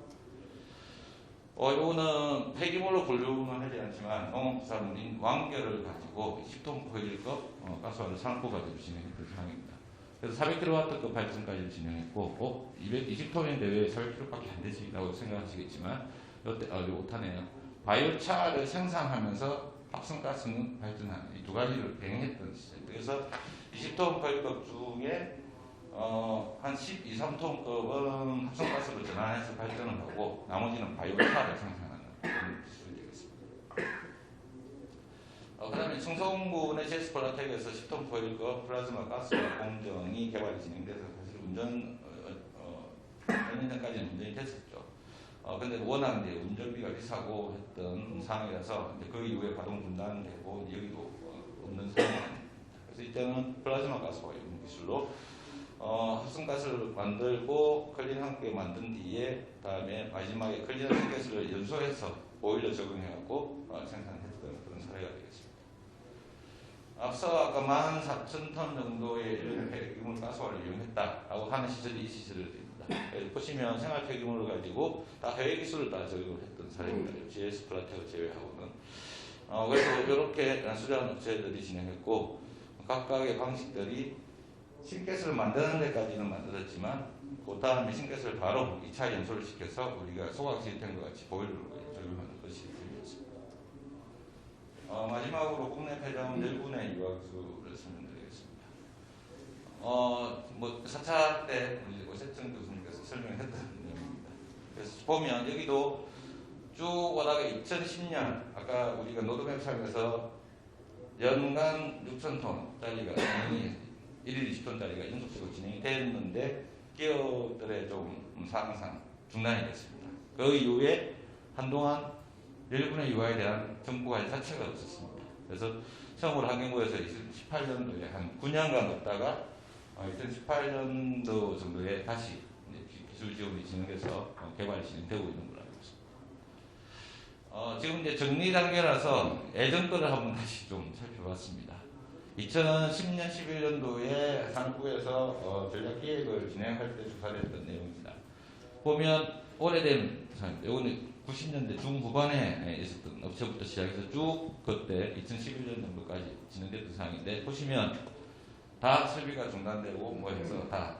이거는 폐기물로 분류는 하지 않지만 농업부산물인 왕겨를 가지고 10톤 포일급 가스화를 산업 가지고 진행했던 상황입니다. 그래서 400kW급 발전까지 진행했고 220톤인데 왜 400kW밖에 안 되지? 라고 생각하시겠지만 이때 못하네요. 바이오차를 생산하면서 합성가스는 발전하는 이 두 가지를 병행했던 시절. 그래서 20톤 포일급 중에 한 12, 3톤급은 합성가스로 전환해서 발전을 하고 나머지는 바이오차를 생산하는 그런 기술이 되겠습니다. 그 다음에 충성군의 제스플라텍에서 10톤 포일과 플라즈마 가스 공정이 개발이 진행돼서 사실 몇 년 전까지는 운전이 됐었죠. 근데 워낙 이제 운전비가 비싸고 했던 상황이라서 이제 그 이후에 가동 중단되고 여기도 없는 상황입니다. 그래서 이때는 플라즈마 가스와 이런 기술로 합성가스를 만들고 클린 함께 만든 뒤에 다음에 마지막에 클린한 승가스를 연소해서 보일러 적용해갖고 생산했던 그런 사례가 되겠습니다. 앞서 아까 14,000톤 정도의 일련의 폐기물 가스화를 이용했다라고 하는 시설이 이 시설입니다. 보시면 생활 폐기물을 가지고 다 해외 기술을 다 적용했던 사례입니다. GS 플라텍을 제외하고는. 그래서 이렇게 수자원 업체들이 진행했고 각각의 방식들이 신가스를 만드는 데까지는 만들었지만 그 다음에 신가스를 바로 2차 연소를 시켜서 우리가 소각 시스템과 같이 보일러로 적용하는 것이 시스템이었습니다. 마지막으로 국내 폐자원 10분의 유학수를 설명드리겠습니다. 뭐 4차 때 우리 오세청 교수님께서 설명했던 내용입니다. 그래서 보면 여기도 쭉 오다가 2010년 아까 우리가 노드맵상에서 연간 6,000톤짜리가 진행이 1일 20톤짜리가 연속적으로 진행이 됐는데 기업들의 좀 사항상 중단이 됐습니다. 그 이후에 한동안 10분의 유아에 대한 정부 관리 자체가 없었습니다. 그래서 처음으로 환경부에서 2018년도에 한 9년간 없다가 2018년도 정도에 다시 기술 지원이 진행돼서 개발이 진행되고 있는 걸로 알고 있습니다. 지금 이제 정리 단계라서 예전 거를 한번 다시 좀 살펴봤습니다. 2010년, 11년도에 산업부에서 전략 기획을 진행할 때 조사했던 내용입니다. 보면 오래된 이거는 90년대 중후반에 있었던 업체부터 시작해서 쭉 그때 2011년 정도까지 진행됐던 상황인데 보시면 다 설비가 중단되고 뭐 해서 다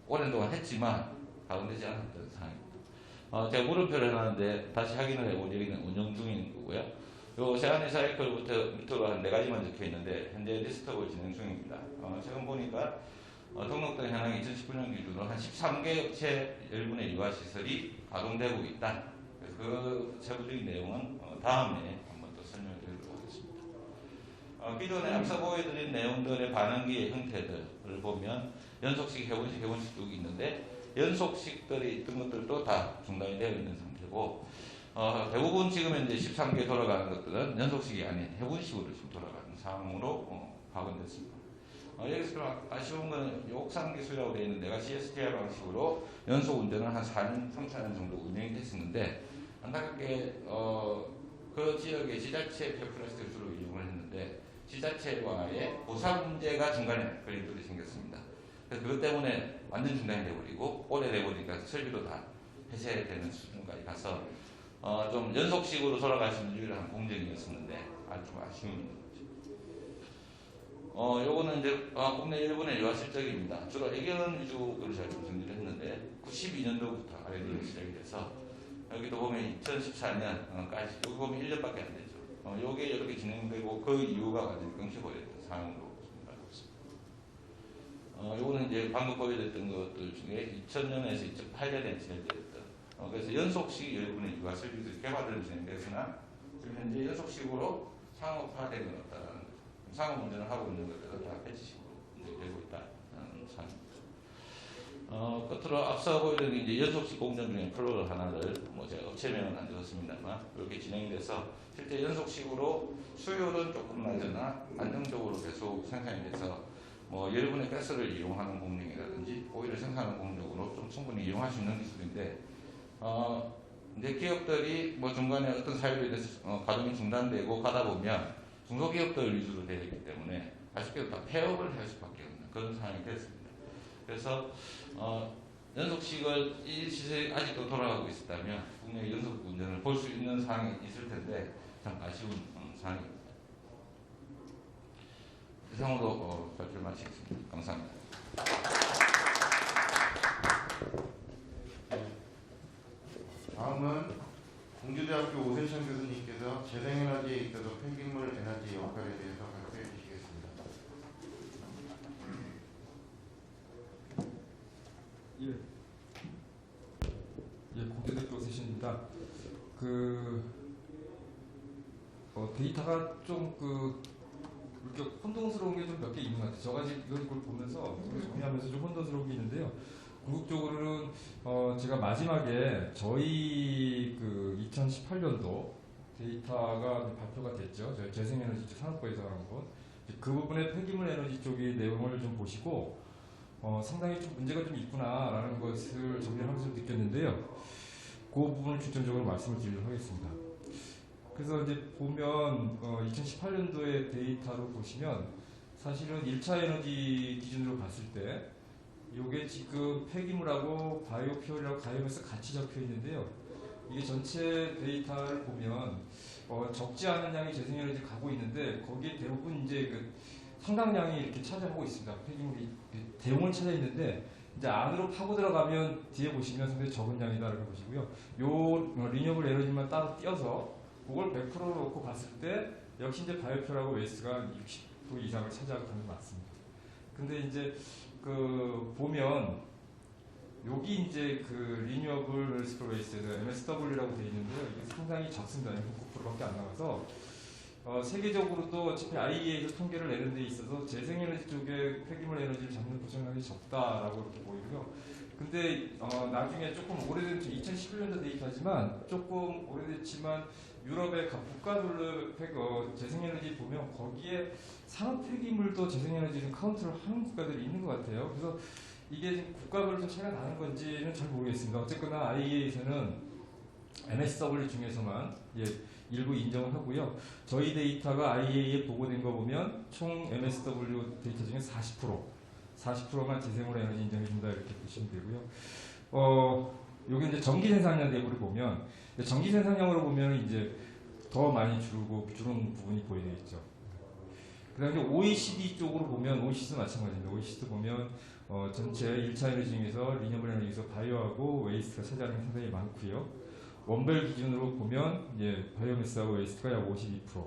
오랜 동안 했지만 가동되지 않았던 상황입니다. 제가 물음표를 해놨는데 다시 확인을 해보니 여기는 운영 중인 거고요. 요 세안리 사이클부터 밑으로 한 4가지만 적혀 있는데 현재 리스트업을 진행 중입니다. 최근 보니까 등록된 현황 2019년 기준으로 한 13개 업체 10분의 유아 시설이 가동되고 있다. 그래서 그 세부적인 내용은 다음에 한번 더 설명을 드리도록 하겠습니다. 기존에 앞서 보여드린 내용들의 반응기의 형태들을 보면 연속식, 회원식 쭉 있는데 연속식들이 있던 것들도 다 중단이 되어 있는 상태고 대부분 지금 현재 13개 돌아가는 것들은 연속식이 아닌 해분식으로 지금 돌아가는 상황으로 파견됐습니다. 여기서 아쉬운 건 옥상 기술이라고 되어 있는 내가 CSTR 방식으로 연속 운전을 한 4년, 3년 정도 운영이 됐었는데 안타깝게 그 지역의 지자체 폐플라스틱을 주로 이용을 했는데 지자체와의 보상 문제가 중간에 걸림돌이 생겼습니다. 그래서 그것 때문에 완전 중단이 되어버리고 오래돼버리니까 설비도 다 폐쇄되는 수준까지 가서 좀 연속식으로 돌아갈 수 있는 유일한 공정이었었는데 아주 아쉬운 거죠. 요거는 이제 국내 1분의 유아 실적입니다. 주로 애견 위주로 제가 좀 정리를 했는데 92년도부터 아래로 시작이 돼서 여기도 보면 2014년까지 여기 보면 1년밖에 안 되죠. 요게 이렇게 진행되고 그 이유가 완전히 끊겨버렸던 상황으로 알고 있습니다. 요거는 이제 방금 보여드렸던 것들 중에 2000년에서 2008년에 진행됐던 그래서 연속식 10분의 유아 설비들이 개발을 진행됐으나 지금 현재 연속식으로 상업화되는 건 없다라는 거죠. 상업 운전을 하고 있는 것들은 다 배치식으로 되고 있다는 상황입니다. 끝으로 앞서 보여드린 이제 연속식 공정 중에 플로를 하나를 제가 업체명은 안 적었습니다만 이렇게 진행이 돼서 실제 연속식으로 수율은 조금 낮으나 안정적으로 계속 생산이 돼서 10분의 가스를 이용하는 공정이라든지 오일을 생산하는 공정으로 좀 충분히 이용할 수 있는 기술인데 이제 기업들이 중간에 어떤 사유로 인해서 가동이 중단되고 가다 보면 중소기업들 위주로 되어 있기 때문에 아쉽게도 다 폐업을 할 수밖에 없는 그런 상황이 됐습니다. 그래서 연속식을 이 시설이 아직도 돌아가고 있었다면 국내 연속 운전을 볼 수 있는 상황이 있을 텐데 참 아쉬운 상황입니다. 이상으로 발표를 마치겠습니다. 감사합니다. 다음은 공주대학교 오세천 교수님께서 재생에너지에 있어서 폐기물 에너지 역할에 대해서 발표해 주시겠습니다. 있습니다. 데이터가 좀 이렇게 혼동스러운 게 좀 몇 개 있는 것 같아요. 저가 지금 이걸 보면서 정리하면서 좀 혼동스러운 게 있는데요. 궁극적으로는 제가 마지막에 저희 2018년도 데이터가 발표가 됐죠. 저희 재생에너지 산업부에서 하는 것. 그 부분의 폐기물 에너지 쪽의 내용을 좀 보시고 상당히 좀 문제가 좀 있구나라는 것을 정리하면서 느꼈는데요. 그 부분을 중점적으로 말씀을 드리도록 하겠습니다. 그래서 이제 보면 2018년도의 데이터로 보시면 사실은 1차 에너지 기준으로 봤을 때 이게 지금 폐기물하고 바이오퓨얼이라고 가염해서 같이 적혀 있는데요. 이게 전체 데이터를 보면 적지 않은 양의 재생에너지 가고 있는데 거기에 대부분 이제 상당량이 이렇게 차지하고 있습니다. 폐기물이 대용을 차지하 있는데 이제 안으로 파고 들어가면 뒤에 보시면 상당히 적은 양이다라고 보시고요. 요 리뉴얼 에너지만 따로 띄어서 그걸 100%로 놓고 봤을 때 역시 이제 바이오퓨얼하고 웨이스트가 60% 이상을 차지하고 있는 게 맞습니다. 근데 이제 보면 여기 이제 리뉴어블 뮤니시플 웨이스트에서 MSW라고 되어 있는데요. 이게 상당히 적습니다. 9%밖에 안 나와서 세계적으로도 어차피 IEA에서 통계를 내는 데 있어서 재생에너지 쪽에 폐기물 에너지를 잡는 보장량이 적다라고 이렇게 보이고요. 근데 나중에 조금 오래된 2011년도 데이터지만 조금 오래됐지만 유럽의 각 국가별로 재생에너지 보면 거기에 산업 폐기물도 재생에너지 카운트를 하는 국가들이 있는 것 같아요. 그래서 이게 지금 국가별로 좀 차이가 나는 건지는 잘 모르겠습니다. 어쨌거나 IEA에서는 MSW 중에서만 일부 인정을 하고요. 저희 데이터가 IEA에 보고된 거 보면 총 MSW 데이터 중에 40%만 재생으로 에너지 인정해준다 이렇게 보시면 되고요. 여기 이제 전기 생산량 대부를 보면 전기 생산량으로 보면 이제 더 많이 줄은 부분이 보이겠죠. 그다음에 OECD 쪽으로 보면 OECD도 마찬가지입니다. OECD 보면 전체 1차 에너지 중에서 리뉴얼 에너지에서 바이오하고 웨이스트가 차지하는 게 상당히 많고요. 원별 기준으로 보면 바이오매스하고 웨이스트가 약 52%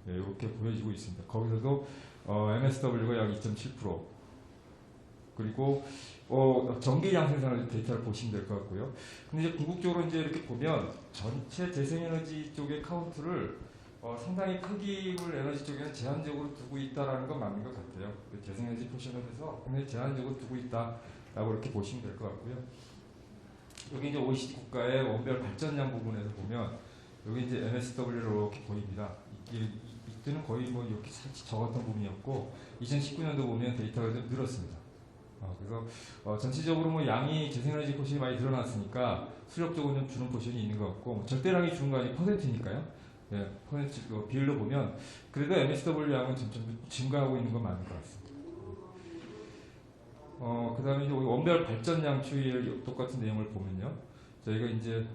이렇게 보여지고 있습니다. 거기서도 MSW가 약 2.7% 그리고 전기량 생산을 데이터를 보시면 될 것 같고요. 근데 이제 궁극적으로 이제 이렇게 보면 전체 재생에너지 쪽의 카운트를 상당히 폐기물 에너지 쪽에는 제한적으로 두고 있다라는 건 맞는 것 같아요. 재생에너지 포션을 해서 굉장히 제한적으로 두고 있다라고 이렇게 보시면 될 것 같고요. 여기 이제 OECD 국가의 원별 발전량 부분에서 보면 여기 이제 MSW로 이렇게 보입니다. 이때는 거의 이렇게 적었던 부분이었고 2019년도 보면 데이터가 좀 늘었습니다. 그래서 전체적으로 양이 재생에너지 포션이 많이 늘어났으니까 수력적으로 좀 주는 포션이 있는 것 같고 절대량이 주는 거 아니고 퍼센트니까요. 퍼센트 비율로 보면 그래도 MSW 양은 점점 증가하고 있는 건 맞는 것 같습니다. 그 다음에 원별 발전량 추이의 똑같은 내용을 보면요. 저희가 이제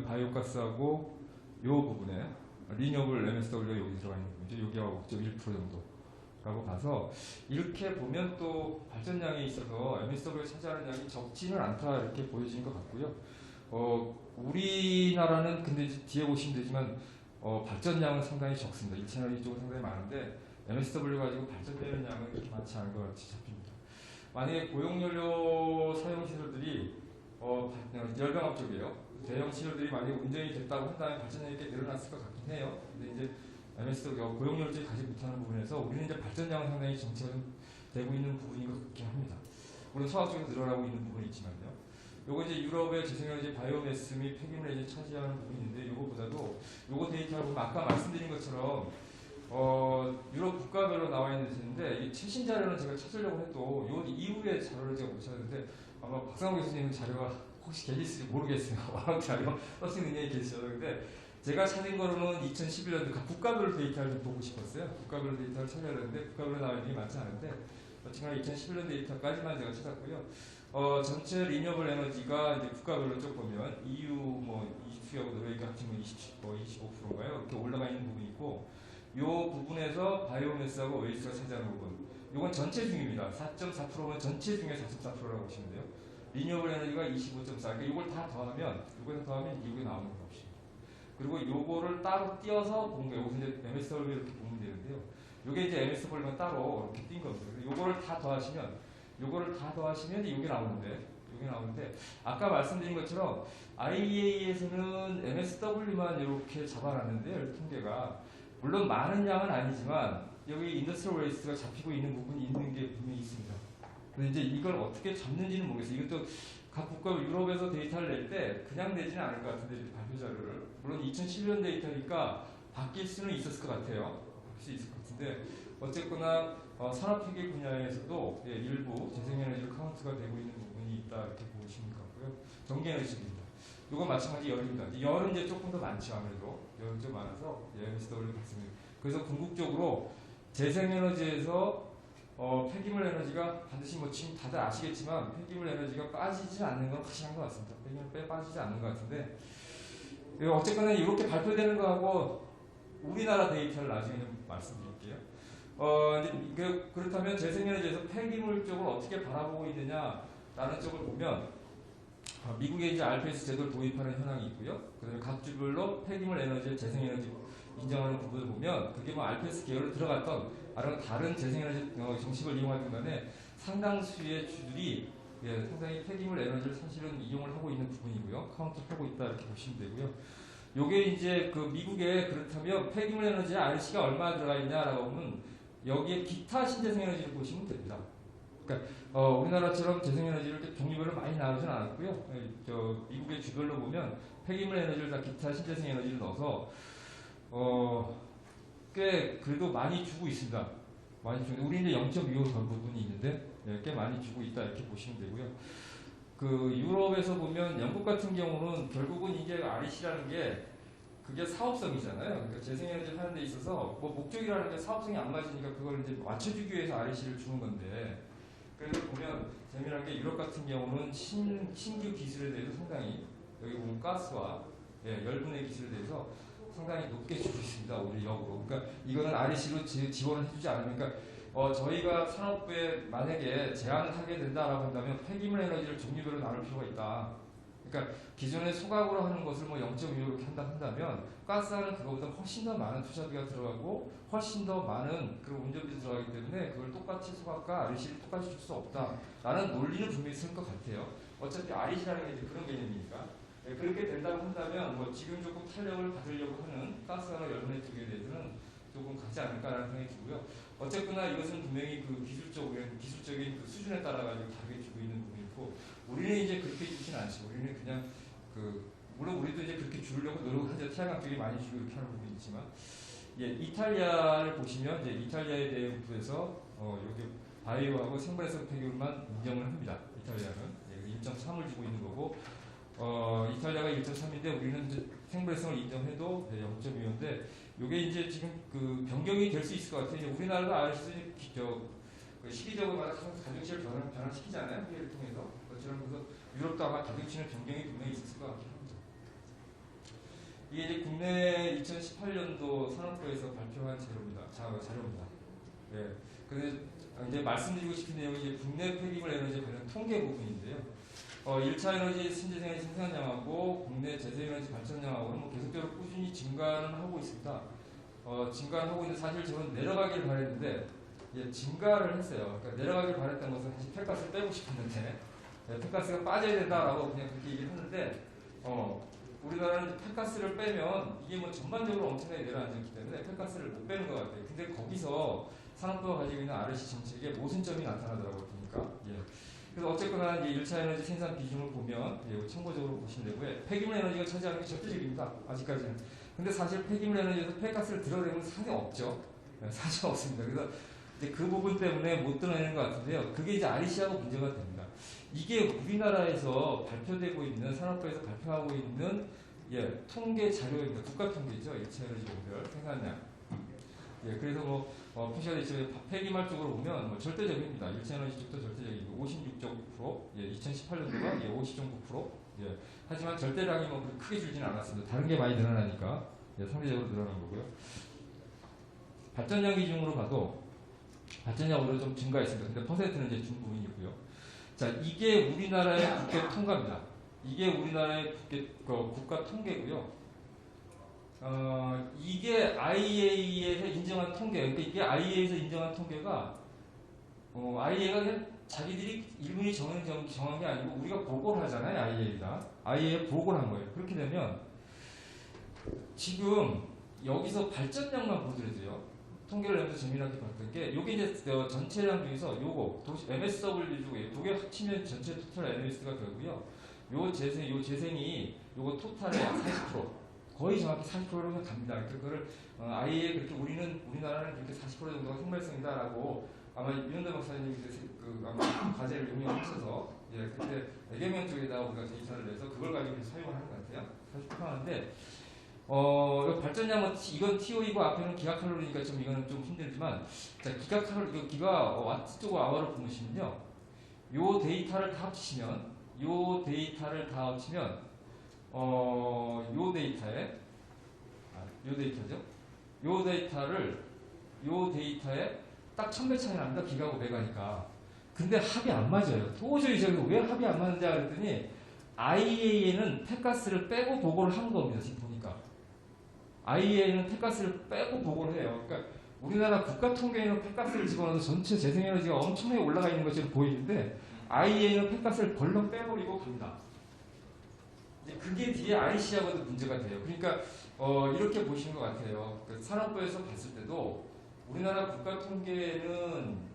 바이오가스하고 이 부분에 리뉴어블 MSW가 여기 들어가 있는 부분이죠. 여기하고 5.1% 정도라고 봐서 이렇게 보면 또 발전량에 있어서 MSW가 차지하는 양이 적지는 않다 이렇게 보여지는 것 같고요. 우리나라는 근데 이제 뒤에 보시면 되지만 발전량은 상당히 적습니다. 1차 에너지 쪽은 상당히 많은데 MSW 가지고 발전되는 양은 그렇게 많지 않은 것 같이 잡힙니다. 만약에 고용연료 사용 시설들이 열병합 쪽이에요. 대형 시설들이 만약에 운전이 됐다고 한다면 발전량이 꽤 늘어났을 것 같긴 해요. 근데 이제 MSW 고용연료 쪽이 가지 못하는 부분에서 우리는 이제 발전량은 상당히 정체가 좀 되고 있는 부분인 것 같긴 합니다. 물론 소화 쪽에서 늘어나고 있는 부분이 있지만요. 요거 이제 유럽의 재생에너지 바이오매스 및 폐기물 에너지 차지하는 부분인데 요거보다도 요거 데이터를 보면 아까 말씀드린 것처럼 유럽 국가별로 나와 있는 데인데 이 최신 자료는 제가 찾으려고 해도 요 이후의 자료를 제가 못 찾았는데 아마 박상호 교수님 자료가 혹시 계실지 모르겠어요. 어느 자료 쓰시는 능력이 계시죠. 근데 제가 찾은 거로는 2011년도 각 국가별 데이터를 좀 보고 싶었어요. 국가별 데이터를 찾아야 되는데 국가별로 나와 있는 게 많지 않은데 어쨌거나 2011년 데이터까지만 제가 찾았고요. 전체 리뉴어블 에너지가 이제 국가별로 쭉 보면 EU EU하고 노르웨이 같은 거 25%인가요? 이렇게 올라가 있는 부분이 있고 이 부분에서 바이오매스하고 웨이스트가 차지하는 부분 이건 전체 중입니다. 4.4%면 전체 중에 4.4%라고 보시면 돼요. 리뉴어블 에너지가 25.4 그러니까 이걸 다 더하면 이게 나오는 것입니다. 그리고 요거를 따로 띄어서 본 거예요. 여기서 이제 MSW 이렇게 보면 되는데요. 요게 이제 MSW만 따로 이렇게 띈 겁니다. 요거를 다 더하시면 이게 나오는데 내용이 나오는데 아까 말씀드린 것처럼 IEA에서는 MSW만 이렇게 잡아놨는데요. 통계가 물론 많은 양은 아니지만 여기 인더스트리얼 웨이스트가 잡히고 있는 부분이 있는 게 분명히 있습니다. 근데 이제 이걸 어떻게 잡는지는 모르겠어요. 이것도 각 국가 유럽에서 데이터를 낼 때 그냥 내지는 않을 것 같은데 발표 자료를 물론 2007년 데이터니까 바뀔 수는 있었을 것 같아요. 바뀔 수 있을 것 같은데 어쨌거나 산업회계 분야에서도 일부 재생에너지로 카운트가 되고 있는 부분이 있다 이렇게 보시면 같고요. 전기에너지입니다. 이건 마찬가지 열입니다. 열은 이제 조금 더 많죠. 아무래도 열은 좀 많아서 MSW 같습니다. 그래서 궁극적으로 재생에너지에서 폐기물 에너지가 반드시 뭐 지금 다들 아시겠지만 폐기물 에너지가 빠지지 않는 건 확실한 것 같습니다. 폐기물 빠지지 않는 것 같은데 어쨌거나 이렇게 발표되는 거하고 우리나라 데이터를 나중에 좀 말씀드릴게요. 그렇다면 재생에너지에서 폐기물 쪽을 어떻게 바라보고 있느냐라는 쪽을 보면 미국의 이제 RPS 제도를 도입하는 현황이 있고요. 그다음에 각 주별로 폐기물 에너지의 재생에너지 인정하는 부분을 보면 그게 뭐 RPS 계열로 들어갔던 다른 재생에너지 정식을 이용하는 간에 상당수의 주들이 상당히 폐기물 에너지를 사실은 이용을 하고 있는 부분이고요. 카운트를 하고 있다 이렇게 보시면 되고요. 요게 이제 그 미국에 그렇다면 폐기물 에너지에 RC가 얼마 들어가 있냐라고 하면 여기에 기타 신재생에너지를 보시면 됩니다. 그러니까 우리나라처럼 재생에너지를 이렇게 종류별로 많이 나누진 않았고요. 미국의 주별로 보면 폐기물 에너지를 다 기타 신재생에너지를 넣어서 꽤 그래도 많이 주고 있습니다. 많이 주고 우리는 이제 0.25 부분이 있는데 꽤 많이 주고 있다 이렇게 보시면 되고요. 그 유럽에서 보면 영국 같은 경우는 결국은 이게 REC라는 게 그게 사업성이잖아요. 그러니까 재생에너지를 하는 데 있어서 뭐 목적이라는 게 사업성이 안 맞으니까 그걸 이제 맞춰주기 위해서 REC를 주는 건데 그래서 보면 재미난 게 유럽 같은 경우는 신규 기술에 대해서 상당히 여기 보면 가스와 열분의 기술에 대해서 상당히 높게 주고 있습니다. 오히려 역으로. 그러니까 이거는 REC로 지원을 해주지 않으니까 저희가 산업부에 만약에 제한을 하게 된다라고 한다면 폐기물 에너지를 종류별로 나눌 필요가 있다. 그러니까 기존에 소각으로 하는 것을 뭐 0.25 이렇게 한다면 가스하는 그거보다 훨씬 더 많은 투자비가 들어가고 훨씬 더 많은 그런 운전비도 들어가기 때문에 그걸 똑같이 소각과 REC를 똑같이 줄 수 없다라는 논리는 분명히 있을 것 같아요. 어차피 REC라는 게 이제 그런 개념이니까. 그렇게 된다고 한다면 뭐 지금 조금 탄력을 받으려고 하는 가스와 열분의 쪽에 대해서는 조금 가지 않을까라는 생각이 들고요. 어쨌거나 이것은 분명히 그 기술적인 그 수준에 따라 가지고 다르게 주고 있는 부분이고 우리는 이제 그렇게 주진 않죠. 우리는 그냥 물론 우리도 이제 그렇게 주려고 노력하죠. 태양광 쪽이 많이 주고 이렇게 하는 부분이 있지만 이탈리아를 보시면 이제 이탈리아에 대해서 이렇게 바이오하고 생물에서 폐기물만 인정을 합니다. 이탈리아는 1.3을 주고 있는 거고. 이탈리아가 1.3인데 우리는 이제 생물성을 인정해도 0.25인데 이게 이제 지금 그 변경이 될 수 있을 것 같아요. 우리나라도 RC 시기적으로 가중치를 변화시키잖아요. 회의를 통해서. 그래서 유럽도 아마 가중치는 변경이 분명히 있을 것 같긴 합니다. 이게 이제 국내 2018년도 산업부에서 발표한 자료입니다. 그런데 이제 말씀드리고 싶은 내용이 이제 국내 폐기물 에너지 관련 통계 부분인데요. 1차 에너지 신재생에너지 생산량하고 국내 재생에너지 발전량하고는 뭐 계속적으로 꾸준히 증가는 하고 있습니다. 증가를 하고 있는데 사실 저는 내려가길 바랬는데 증가를 했어요. 그러니까 내려가길 바랬던 것은 사실 폐가스를 빼고 싶었는데 폐가스가 빠져야 된다라고 그냥 그렇게 얘기를 했는데 우리나라는 폐가스를 빼면 이게 뭐 전반적으로 엄청나게 내려앉았기 때문에 폐가스를 못 빼는 것 같아요. 근데 거기서 산업부가 가지고 있는 REC 정책에 모순점이 나타나더라고요. 보니까. 그래서 어쨌거나 이제 1차 에너지 생산 비중을 보면 참고적으로 보시면 되고요. 폐기물 에너지가 차지하는 게 절대적입니다. 아직까지는. 근데 사실 폐기물 에너지에서 폐가스를 드러내는 사실 없죠. 사실 없습니다. 그래서 이제 그 부분 때문에 못 드러내는 것 같은데요. 그게 이제 REC하고 문제가 됩니다. 이게 우리나라에서 발표되고 있는 산업부에서 발표하고 있는 통계 자료입니다. 국가 통계죠. 1차 에너지 용별 생산량. 그래서 뭐 표시가 되지만 폐기물 쪽으로 보면 절대적입니다. 1차 에너지 쪽도 절대적이고 56.9%, 2018년도가 50.9%. 하지만 절대량이 뭐 크게 줄지는 않았습니다. 다른 게 많이 늘어나니까 상대적으로 늘어난 거고요. 발전량 기준으로 봐도 발전량으로 좀 증가했습니다. 근데 퍼센트는 이제 준 부분이고요. 자, 이게 우리나라의 국계 통과입니다. 이게 우리나라의 국가 통계고요. 이게 IEA에서 인정한 통계, 그러니까 이게 IEA에서 인정한 통계가 IEA가 자기들이 일본이 정한 게 아니고 우리가 보고를 하잖아요. IAEA에 보고를 한 거예요. 그렇게 되면 지금 여기서 발전량만 보더라도요. 통계를 내면서 재미나게 봤던 게 요게 이제 전체량 중에서 요거 MSW 중에 두 개 합치면 전체 토탈 NMS가 되고요. 요 재생이 요거 토탈의 약 40% 거의 정확히 40%로 갑니다. 그거를 IAEA 그렇게 우리나라는 그렇게 40% 정도가 생발성이다라고 아마 윤현대 박사님이 아마 과제를 용역하셔서 그때 애경영 쪽에다 우리가 데이터를 내서 그걸 가지고 사용을 하는 것 같아요. 40% 하는데 발전량은 이건 TO이고 앞에는 기가칼로리니까 좀 이거는 좀 힘들지만 자 기가칼로리 기가 와트 쪽 아워를 보시면요. 요 데이터를 다 합치면 요 데이터죠. 요 데이터에 딱 1000배 차이 납니다. 기가고 메가니까. 근데 합이 안 맞아요. 도저히 저기 왜 합이 안 맞는지 알았더니 IAEA는 폐가스를 빼고 보고를 한 겁니다. 지금 보니까. IAEA는 폐가스를 빼고 보고를 해요. 그러니까 우리나라 국가 통계에는 폐가스를 집어넣어서 전체 재생에너지가 엄청나게 올라가 있는 것처럼 보이는데 IAEA는 폐가스를 벌렁 빼버리고 갑니다. 이제 그게 뒤에 IC하고도 문제가 돼요. 그러니까 이렇게 보시는 것 같아요. 그 산업부에서 봤을 때도 우리나라 국가 통계에는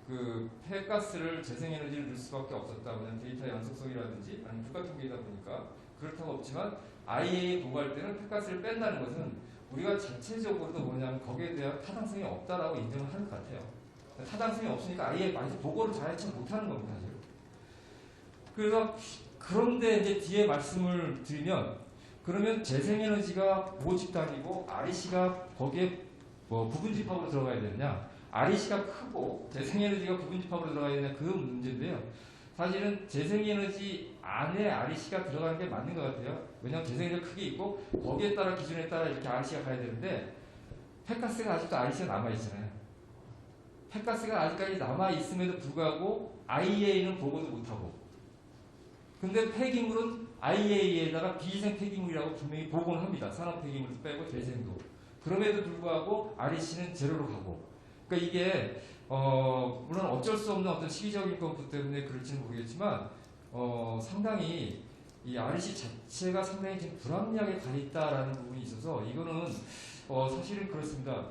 그 폐가스를 재생에너지를 넣을 수밖에 없었다. 그냥 데이터 연속성이라든지 아니면 국가 통계이다 보니까 그렇다고 없지만 IAEA 보고할 때는 폐가스를 뺀다는 것은 우리가 자체적으로도 뭐냐면 거기에 대한 타당성이 없다라고 인정을 하는 것 같아요. 타당성이 없으니까 아예 보고를 잘하지 못하는 겁니다. 사실. 그래서 그런데 이제 뒤에 말씀을 드리면 그러면 재생에너지가 모집단이고 REC가 거기에 부분집합으로 들어가야 되느냐 REC가 크고 재생에너지가 부분집합으로 들어가야 되느냐 그 문제인데요. 사실은 재생에너지 안에 REC가 들어가는 게 맞는 것 같아요. 왜냐하면 재생에너지가 크게 있고 거기에 따라 기준에 따라 이렇게 REC가 가야 되는데 폐가스가 아직도 REC가 남아있잖아요. 폐가스가 아직까지 남아있음에도 불구하고 IAEA는 보고도 못하고 근데 폐기물은 IAEA에다가 비위생 폐기물이라고 분명히 보고는 합니다. 산업 폐기물도 빼고 재생도. 그럼에도 불구하고 REC는 제로로 가고. 그러니까 이게 물론 어쩔 수 없는 어떤 시기적인 것 때문에 그럴지는 모르겠지만 상당히 이 REC 자체가 상당히 지금 불합리하게 가 있다라는 부분이 있어서 이거는 사실은 그렇습니다.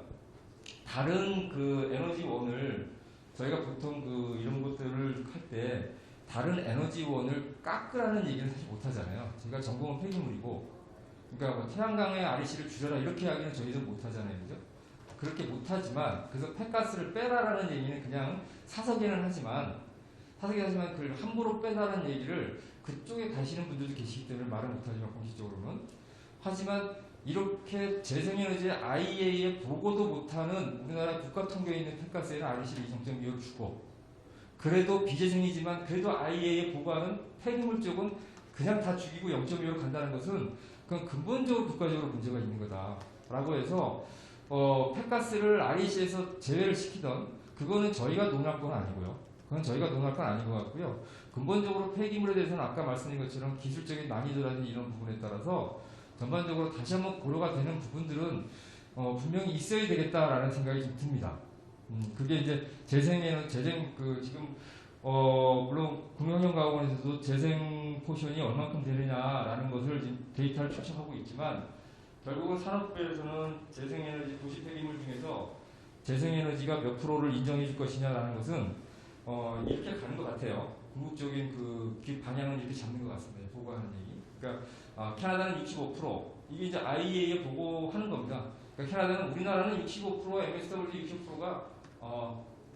다른 그 에너지원을 저희가 보통 그 이런 것들을 할 때 다른 에너지원을 깎으라는 얘기는 사실 못하잖아요. 저희가 전공은 폐기물이고 그러니까 뭐 태양광의 REC를 줄여라 이렇게 이야기는 저희도 못하잖아요. 그죠? 그렇게 못하지만 그래서 폐가스를 빼라라는 얘기는 그냥 사석에는 하지만 그걸 함부로 빼라는 얘기를 그쪽에 가시는 분들도 계시기 때문에 말을 못하지만 공식적으로는 하지만 이렇게 재생에너지 IAEA에 보고도 못하는 우리나라 국가 통계에 있는 폐가스에는 REC를 2.2를 주고 그래도 비재생이지만 그래도 IAEA에 보고하는 폐기물 쪽은 그냥 다 죽이고 0.25로 간다는 것은 그건 근본적으로 국가적으로 문제가 있는 거다라고 해서 폐가스를 REC에서 제외를 시키던 그거는 저희가 논할 건 아니고요. 그건 저희가 논할 건 아닌 것 같고요. 근본적으로 폐기물에 대해서는 아까 말씀드린 것처럼 기술적인 난이도라든지 이런 부분에 따라서 전반적으로 다시 한번 고려가 되는 부분들은 분명히 있어야 되겠다라는 생각이 좀 듭니다. 그게 이제 지금 물론 국영연구원에서도 재생 포션이 얼만큼 되느냐라는 것을 지금 데이터를 추적하고 있지만 결국은 산업부에서는 재생에너지 도시 폐기물 중에서 재생에너지가 몇 프로를 인정해 줄 것이냐라는 것은 이렇게 가는 것 같아요. 궁극적인 그 방향은 이렇게 잡는 것 같습니다. 보고하는 얘기. 그러니까 캐나다는 65% 이게 이제 IAEA에 보고하는 겁니다. 그러니까 캐나다는 우리나라는 65% MSW 60%가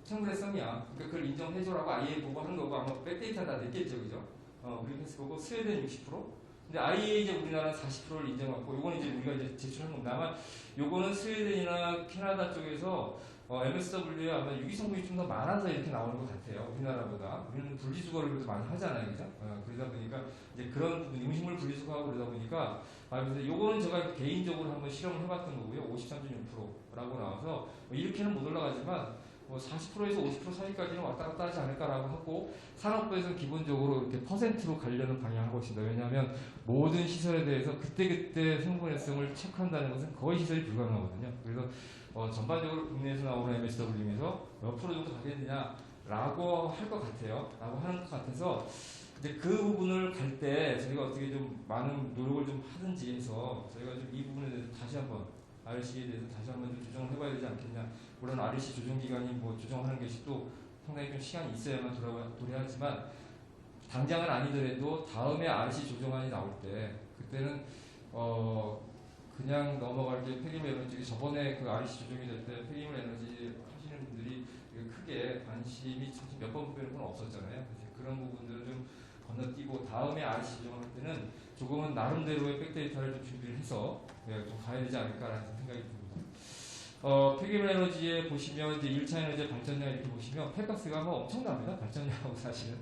청구대성이야. 그러니까 그걸 인정해줘라고 IAEA 보고하는 거고 아마 백데이터 다 냈겠죠, 그죠? 우리 했을 거고 스웨덴 60%. 근데 IAEA 이제 우리나라는 40%를 인정하고 요거는 이제 우리가 이제 제출한 겁니다. 아마 요거는 스웨덴이나 캐나다 쪽에서 MSW에 아마 유기성분이 좀 더 많아서 이렇게 나오는 것 같아요. 우리나라보다. 우리는 분리수거를 그래도 많이 하잖아요. 그죠? 그러다 보니까 이제 그런 부분, 음식물 분리수거하고 그러다 보니까 그래서 요거는 제가 개인적으로 한번 실험을 해봤던 거고요. 53.6%라고 나와서 이렇게는 못 올라가지만 40%에서 50% 사이까지는 왔다 갔다 하지 않을까라고 하고 산업부에서는 기본적으로 이렇게 퍼센트로 가려는 방향을 하고 있습니다. 왜냐하면 모든 시설에 대해서 그때그때 생분해성을 체크한다는 것은 거의 시설이 불가능하거든요. 그래서 전반적으로 국내에서 나오는 MSW 중에서 몇 프로 정도 가겠느냐라고 라고 할 것 같아요. 라고 하는 것 같아서 이제 그 부분을 갈 때 저희가 어떻게 좀 많은 노력을 좀 하든지 해서 저희가 좀 이 부분에 대해서 다시 한번 RC에 대해서 다시 한번 좀 조정을 해봐야 되지 않겠냐. 물론 RC 조정 기간이 뭐 조정하는 것이 또 상당히 좀 시간이 있어야만 도래하지만 당장은 아니더라도 다음에 RC 조정안이 나올 때 그때는 그냥 넘어갈 게 폐기물 에너지 저번에 그 RC 조정이 될 때 폐기물 에너지 하시는 분들이 크게 관심이 몇 번 빼는 건 없었잖아요. 그래서 그런 부분들을 좀 건너뛰고 다음에 RC 조정을 할 때는 조금은 나름대로의 백데이터를 좀 준비를 해서 좀 가야 되지 않을까라는 생각이 듭니다. 폐기물 에너지에 보시면 이제 1차 에너지 발전량 이렇게 보시면 폐가스가 뭐 엄청납니다. 발전량하고 사실은.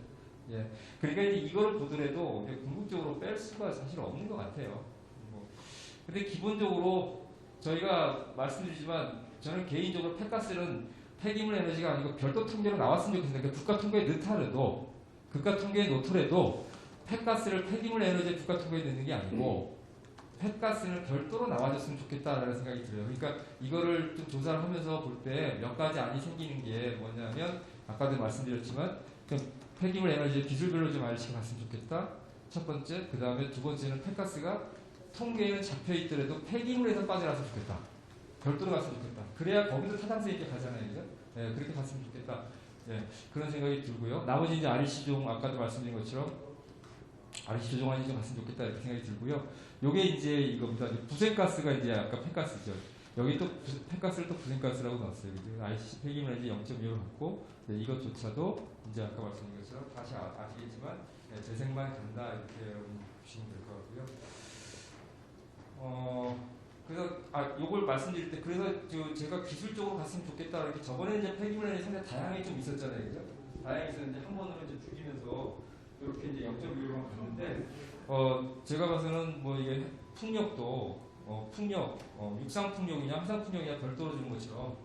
예. 그러니까 이제 이거를 보더라도 궁극적으로 뺄 수가 사실 없는 것 같아요. 근데 기본적으로 저희가 말씀드리지만 저는 개인적으로 폐가스는 폐기물 에너지가 아니고 별도 통계로 나왔으면 좋겠습니다. 그러니까 국가 통계에 넣더라도 국가 통계에 놓더라도 폐가스를 폐기물 에너지 국가 통계에 넣는 게 아니고 폐가스는 별도로 나와줬으면 좋겠다라는 생각이 들어요. 그러니까 이거를 좀 조사를 하면서 볼 때 몇 가지 안이 생기는 게 뭐냐면 아까도 말씀드렸지만 폐기물 에너지 기술별로 좀 RC가 갔으면 좋겠다. 첫 번째, 그 다음에 두 번째는 폐가스가 통계에는 잡혀 있더라도 폐기물에서 빠져나왔으면 좋겠다. 별도로 갔으면 좋겠다. 그래야 거기서 타당성 있게 가잖아요, 그죠? 예, 그렇게 갔으면 좋겠다. 예, 그런 생각이 들고요. 나머지 이제 RC 조정 아까도 말씀드린 것처럼 RC 조정안이 좀 갔으면 좋겠다 이렇게 생각이 들고요. 요게 이제 이겁니다. 부생가스가 이제 아까 폐가스죠. 여기 또 폐가스를 또 부생가스라고 넣었어요. 그죠? RC 폐기물 이제 0.1로 갖고 이것조차도 이제 아까 말씀드린 것처럼 다시 아시겠지만 재생만 간다 이렇게 여러분 보시면 될 것 같고요. 그래서 요걸 말씀드릴 때 그래서 제가 기술적으로 갔으면 좋겠다 이렇게 저번에 이제 폐기물 에너지 상당히 다양하게 좀 있었잖아요, 그죠? 다양하게 있었는데 한 번으로 이제 줄이면서 이렇게 이제 0.1로만 갔는데 제가 봐서는 뭐 이게 풍력도 풍력 육상 풍력이냐 함상 풍력이냐 별도로 주는 것처럼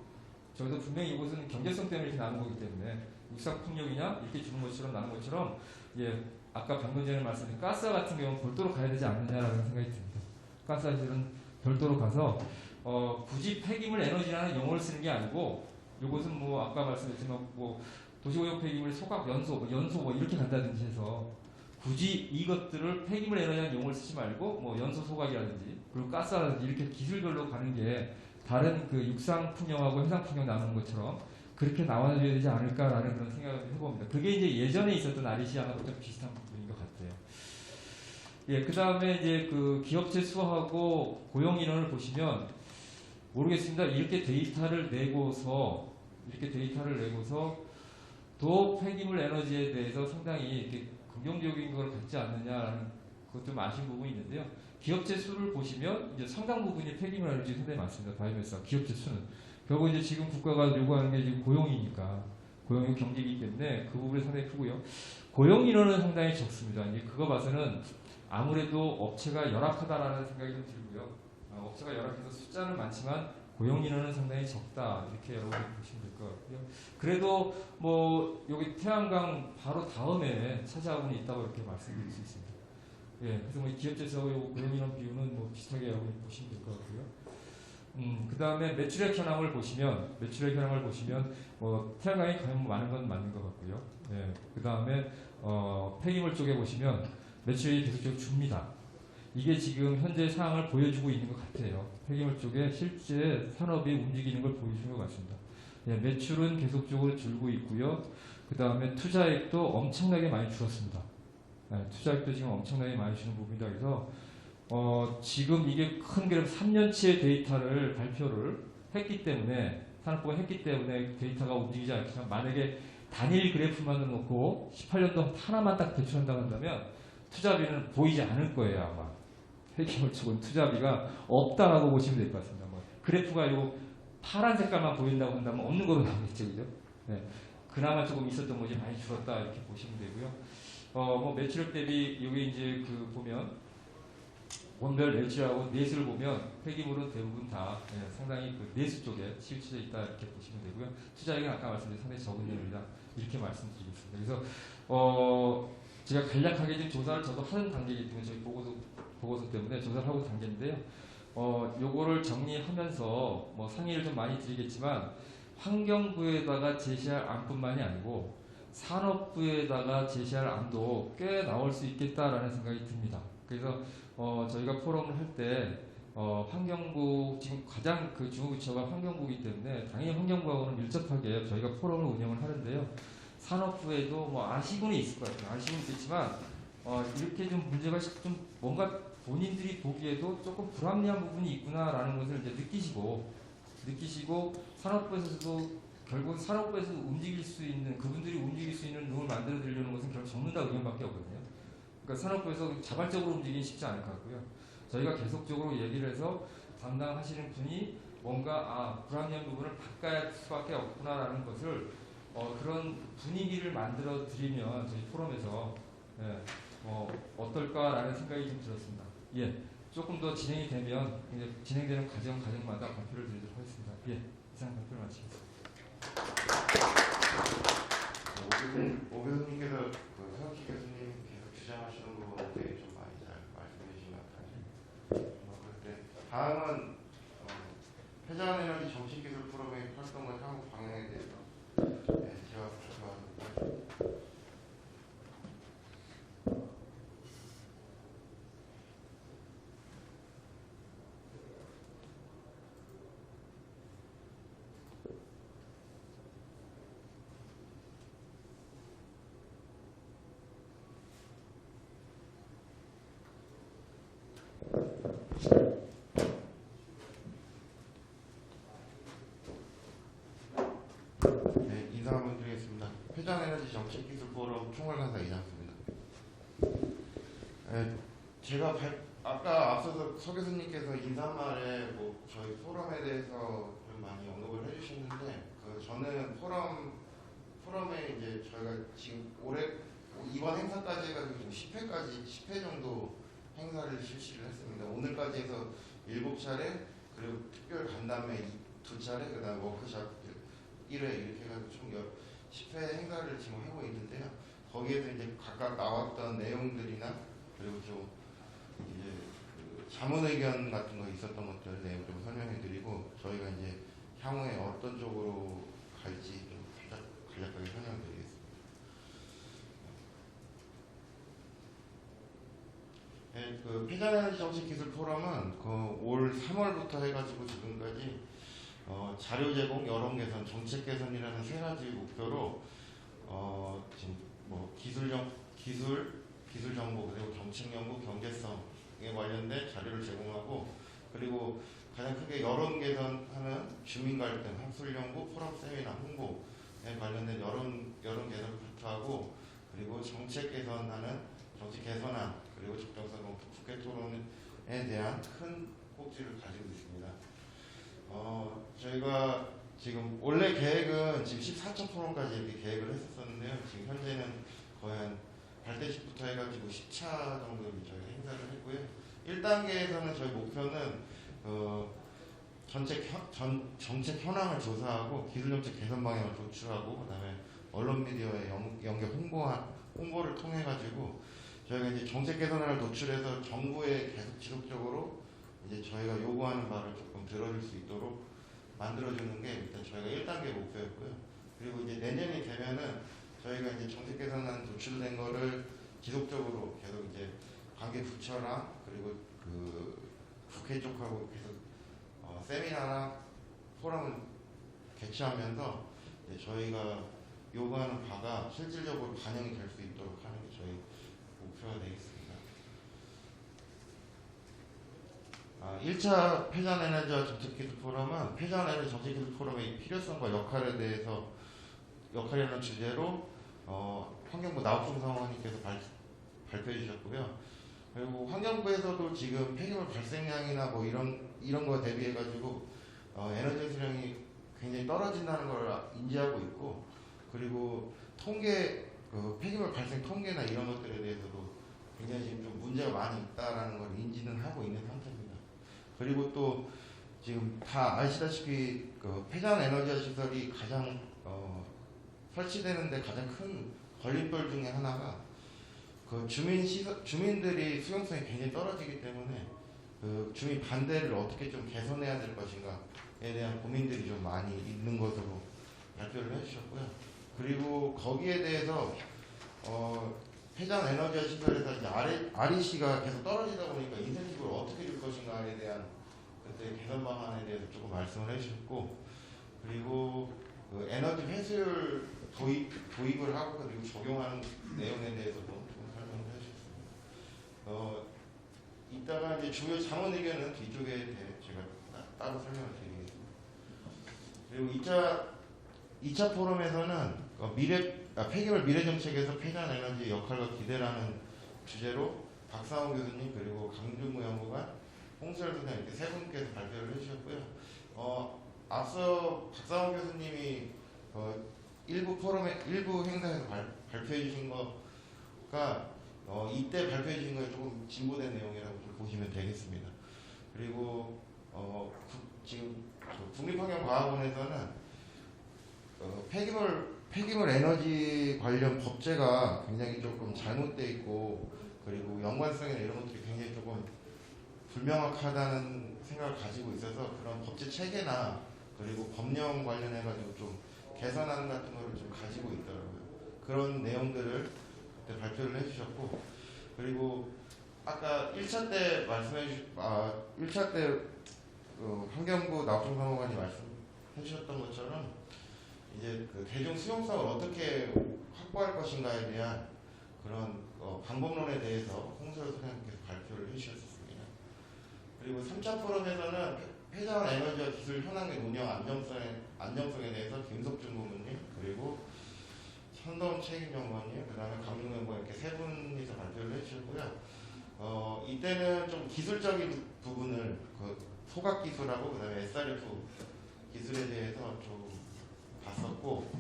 저희도 분명히 이것은 경제성 때문에 이렇게 나눈 거기 때문에 육상 풍력이냐 이렇게 주는 것처럼 나눈 것처럼 아까 방금 전에 말씀드린 가스 같은 경우는 별도로 가야 되지 않느냐라는 생각이 듭니다. 가스화실은 별도로 가서 굳이 폐기물 에너지라는 용어를 쓰는 게 아니고 이것은 뭐 아까 말씀드렸지만 뭐 도시오염 폐기물 소각 연소 뭐 이렇게 간다든지 해서 굳이 이것들을 폐기물 에너지라는 용어를 쓰지 말고 뭐 연소 소각이라든지 그리고 가스라든지 이렇게 기술별로 가는 게 다른 그 육상 풍력하고 해상 풍력 나누는 것처럼 그렇게 나와줘야 되지 않을까라는 그런 생각을 해봅니다. 그게 이제 예전에 있었던 REC하고 좀 비슷한 부분인 것 같아요. 예, 그 다음에 이제 그 기업체 수하고 고용 인원을 보시면 모르겠습니다. 이렇게 데이터를 내고서 또 폐기물 에너지에 대해서 상당히 이렇게 긍정적인 걸 갖지 않느냐라는 그것도 좀 아쉬운 부분이 있는데요. 기업체 수를 보시면 이제 상당 부분이 폐기물 에너지 상당히 많습니다. 바이오매스 기업체 수는 결국 이제 지금 국가가 요구하는 게 지금 고용이니까 고용이 경제이기 때문에 그 부분이 상당히 크고요. 고용 인원은 상당히 적습니다. 이제 그거 봐서는 아무래도 업체가 열악하다라는 생각이 좀 들고요. 업체가 열악해서 숫자는 많지만 고용 인원은 상당히 적다 이렇게 여러분이 보시면 될 것 같고요. 그래도 뭐 여기 태양광 바로 다음에 차지하고는 있다고 이렇게 말씀드릴 수 있습니다. 예, 그래서 뭐 기업체에서 고용 인원 비율은 뭐 비슷하게 여러분이 보시면 될 것 같고요. 그 다음에 매출액 현황을 보시면 태양광이 가장 많은 건 맞는 것 같고요. 예, 그 다음에 폐기물 쪽에 보시면 매출액이 계속적으로 줍니다. 이게 지금 현재 상황을 보여주고 있는 것 같아요. 폐기물 쪽에 실제 산업이 움직이는 걸 보여주는 것 같습니다. 예, 매출은 계속적으로 줄고 있고요. 그 다음에 투자액도 엄청나게 많이 줄었습니다. 예, 투자액도 지금 엄청나게 많이 주는 부분이다. 그래서 지금 이게 큰 그래프 3년치의 데이터를 발표를 했기 때문에 산업부가 했기 때문에 데이터가 움직이지 않지만 만약에 단일 그래프만 놓고 18년도 하나만 딱 배출한다고 한다면 투자비는 보이지 않을 거예요. 아마 폐기물 쪽은 투자비가 없다라고 보시면 될 것 같습니다. 뭐 그래프가 요 파란 색깔만 보인다고 한다면 없는 거로 나오겠죠, 그죠? 네. 그나마 조금 있었던 것이 많이 줄었다 이렇게 보시면 되고요. 뭐 매출액 대비 여기 이제 그 보면 원별 매출하고 내수를 보면 폐기물은 대부분 다 상당히 그 내수 쪽에 치우쳐져 있다 이렇게 보시면 되고요. 투자액은 아까 말씀드린 상당히 적은 편입니다. 이렇게 말씀드리겠습니다. 그래서 제가 간략하게 지금 조사를 저도 하는 단계이기 때문에 저희 보고서 때문에 조사를 하고 단계인데요. 요거를 정리하면서 뭐 상의를 좀 많이 드리겠지만 환경부에다가 제시할 안뿐만이 아니고 산업부에다가 제시할 안도 꽤 나올 수 있겠다라는 생각이 듭니다. 그래서 저희가 포럼을 할 때 환경부 지금 가장 그 주무부처가 환경부이기 때문에 당연히 환경부하고는 밀접하게 저희가 포럼을 운영을 하는데요. 산업부에도 뭐 아시고는 있을 것 같아요. 아시고는 있겠지만 이렇게 좀 문제가 좀 뭔가 본인들이 보기에도 조금 불합리한 부분이 있구나라는 것을 이제 느끼시고 산업부에서도 결국 산업부에서 움직일 수 있는 그분들이 움직일 수 있는 룸을 만들어 드리려는 것은 결국 전문가 의견밖에 없거든요. 그러니까 산업부에서 자발적으로 움직이긴 쉽지 않을 것 같고요. 저희가 계속적으로 얘기를 해서 담당하시는 분이 뭔가 불합리한 부분을 바꿔야 수밖에 없구나라는 것을 그런 분위기를 만들어 드리면 저희 포럼에서 어떨까라는 생각이 좀 들었습니다. 예, 조금 더 진행이 되면 이제 진행되는 과정마다 발표를 드리도록 하겠습니다. 예, 이상 발표를 마치겠습니다. 오 교수님께서 서혁희 교수님 계속 주장하시는 부분에 대해 좀 많이 잘 말씀해 주신 것 같아요. 그런데 다음은 회전에너지 정신기술 포럼의 활동을 향후 방향에 대해서 제가 발표하도록 하겠습니다. 네, 인사 한번 드리겠습니다. 회전에너지 정책기술 포럼 총괄간사 이장수입니다. 제가 아까 앞서서 서 교수님께서 인사말에 뭐 저희 포럼에 대해서 좀 많이 언급을 해주셨는데 저는 포럼에 이제 저희가 지금 올해 이번 행사까지 해가지고 10회 정도 행사를 실시를 했습니다. 오늘까지 해서 7차례 그리고 특별 간담회 2차례 그다음 워크숍 1회 이렇게 해가지고 총 10회 행사를 지금 하고 있는데요. 거기에서 이제 각각 나왔던 내용들이나 그리고 좀 이제 자문 의견 같은 거 있었던 것들 내용 좀 설명해드리고 저희가 이제 향후에 어떤 쪽으로 갈지 좀 간략하게 설명드리겠습니다. 네, 회전에너지 정책기술 포럼은 올 3월부터 해가지고 지금까지 자료 제공, 여론 개선, 정책 개선이라는 3가지 목표로 지금 뭐 기술 정보 그리고 정책 연구, 경제성에 관련된 자료를 제공하고 그리고 가장 크게 여론 개선하는 주민 갈등, 학술 연구, 포럼 세미나, 홍보에 관련된 여론 개선 파트하고 그리고 정책 개선하는 정책 개선안 그리고 적정성 검토, 국회 토론에 대한 큰 꼭지를 가지고 있습니다. 저희가 지금 원래 계획은 지금 14차 포럼까지 이렇게 계획을 했었는데요. 지금 현재는 거의 한 발대식부터 해가지고 10차 정도 저희가 행사를 했고요. 1단계에서는 저희 목표는 정책 현황을 조사하고 기술정책 개선 방향을 도출하고 그다음에 언론 미디어의 연계 홍보를 통해 가지고 저희가 이제 정책 개선안을 도출해서 정부에 계속 지속적으로 이제 저희가 요구하는 바를 조금 들어줄 수 있도록 만들어주는 게 일단 저희가 1단계 목표였고요. 그리고 이제 내년이 되면은 저희가 이제 정책 개선안 도출된 거를 지속적으로 계속 이제 관계 부처랑 그리고 국회 쪽하고 계속 세미나나 포럼을 개최하면서 이제 저희가 요구하는 바가 실질적으로 반영이 될 수 있도록 하는 게 저희 목표가 되겠습니다. 1차 회전에너지와 정책기술 포럼은 회전에너지 정책기술 포럼의 필요성과 역할이라는 주제로 환경부 나옥중 사원님께서 발표해 주셨고요. 그리고 환경부에서도 지금 폐기물 발생량이나 뭐 이런 거 대비해 가지고 에너지 수량이 굉장히 떨어진다는 걸 인지하고 있고 그리고 폐기물 발생 통계나 이런 것들에 대해서도 굉장히 지금 좀 문제가 많이 있다라는 걸 인지는 하고 있는 상태입니다. 그리고 또 지금 다 아시다시피 폐전 에너지 시설이 가장 설치되는데 가장 큰 걸림돌 중에 하나가 주민들이 수용성이 굉장히 떨어지기 때문에 주민 반대를 어떻게 좀 개선해야 될 것인가에 대한 고민들이 좀 많이 있는 것으로 발표를 해주셨고요. 그리고 거기에 대해서 회전 에너지화 시설에서 이제 REC가 계속 떨어지다 보니까 인센티브를 어떻게 줄 것인가에 대한 그때 개선 방안에 대해서 조금 말씀을 해주셨고, 그리고 그 에너지 회수율 도입을 하고 그리고 적용하는 내용에 대해서도 좀 설명을 해주셨습니다. 이따가 이제 주요 자문 의견은 뒤쪽에 대해 제가 따로 설명을 드리겠습니다. 그리고 2차 포럼에서는 폐기물 미래 정책에서 폐전 에너지 역할과 기대라는 주제로 박상호 교수님 그리고 강준구 연구관, 홍수열 선생 이렇게 세 분께서 발표를 해주셨고요. 앞서 박상호 교수님이 일부 행사에서 발표해 주신 거가 이때 발표해 주신 거에 조금 진보된 내용이라고 좀 보시면 되겠습니다. 그리고 지금 국립환경과학원에서는 폐기물 에너지 관련 법제가 굉장히 조금 잘못되어 있고, 그리고 연관성이나 이런 것들이 굉장히 조금 불명확하다는 생각을 가지고 있어서 그런 법제 체계나 그리고 법령 관련해 가지고 좀 개선안 같은 거를 좀 가지고 있더라고요. 그런 내용들을 그때 발표를 해주셨고, 그리고 아까 1차 때 1차 때 환경부 나우통 사무관이 말씀해 주셨던 것처럼 이제 그 대중 수용성을 어떻게 확보할 것인가에 대한 그런 방법론에 대해서 홍소열 소장님께서 발표를 해주셨습니다. 그리고 3차 포럼에서는 폐자원 에너지와 기술 현황 및 운영 안정성에 대해서 김석준 고문님, 그리고 선동 책임연구원님, 그 다음에 강릉연구원 이렇게 세 분이서 발표를 해주셨고요. 이때는 좀 기술적인 부분을 소각 기술하고 그 다음에 SRF 기술에 대해서 좀 봤었고,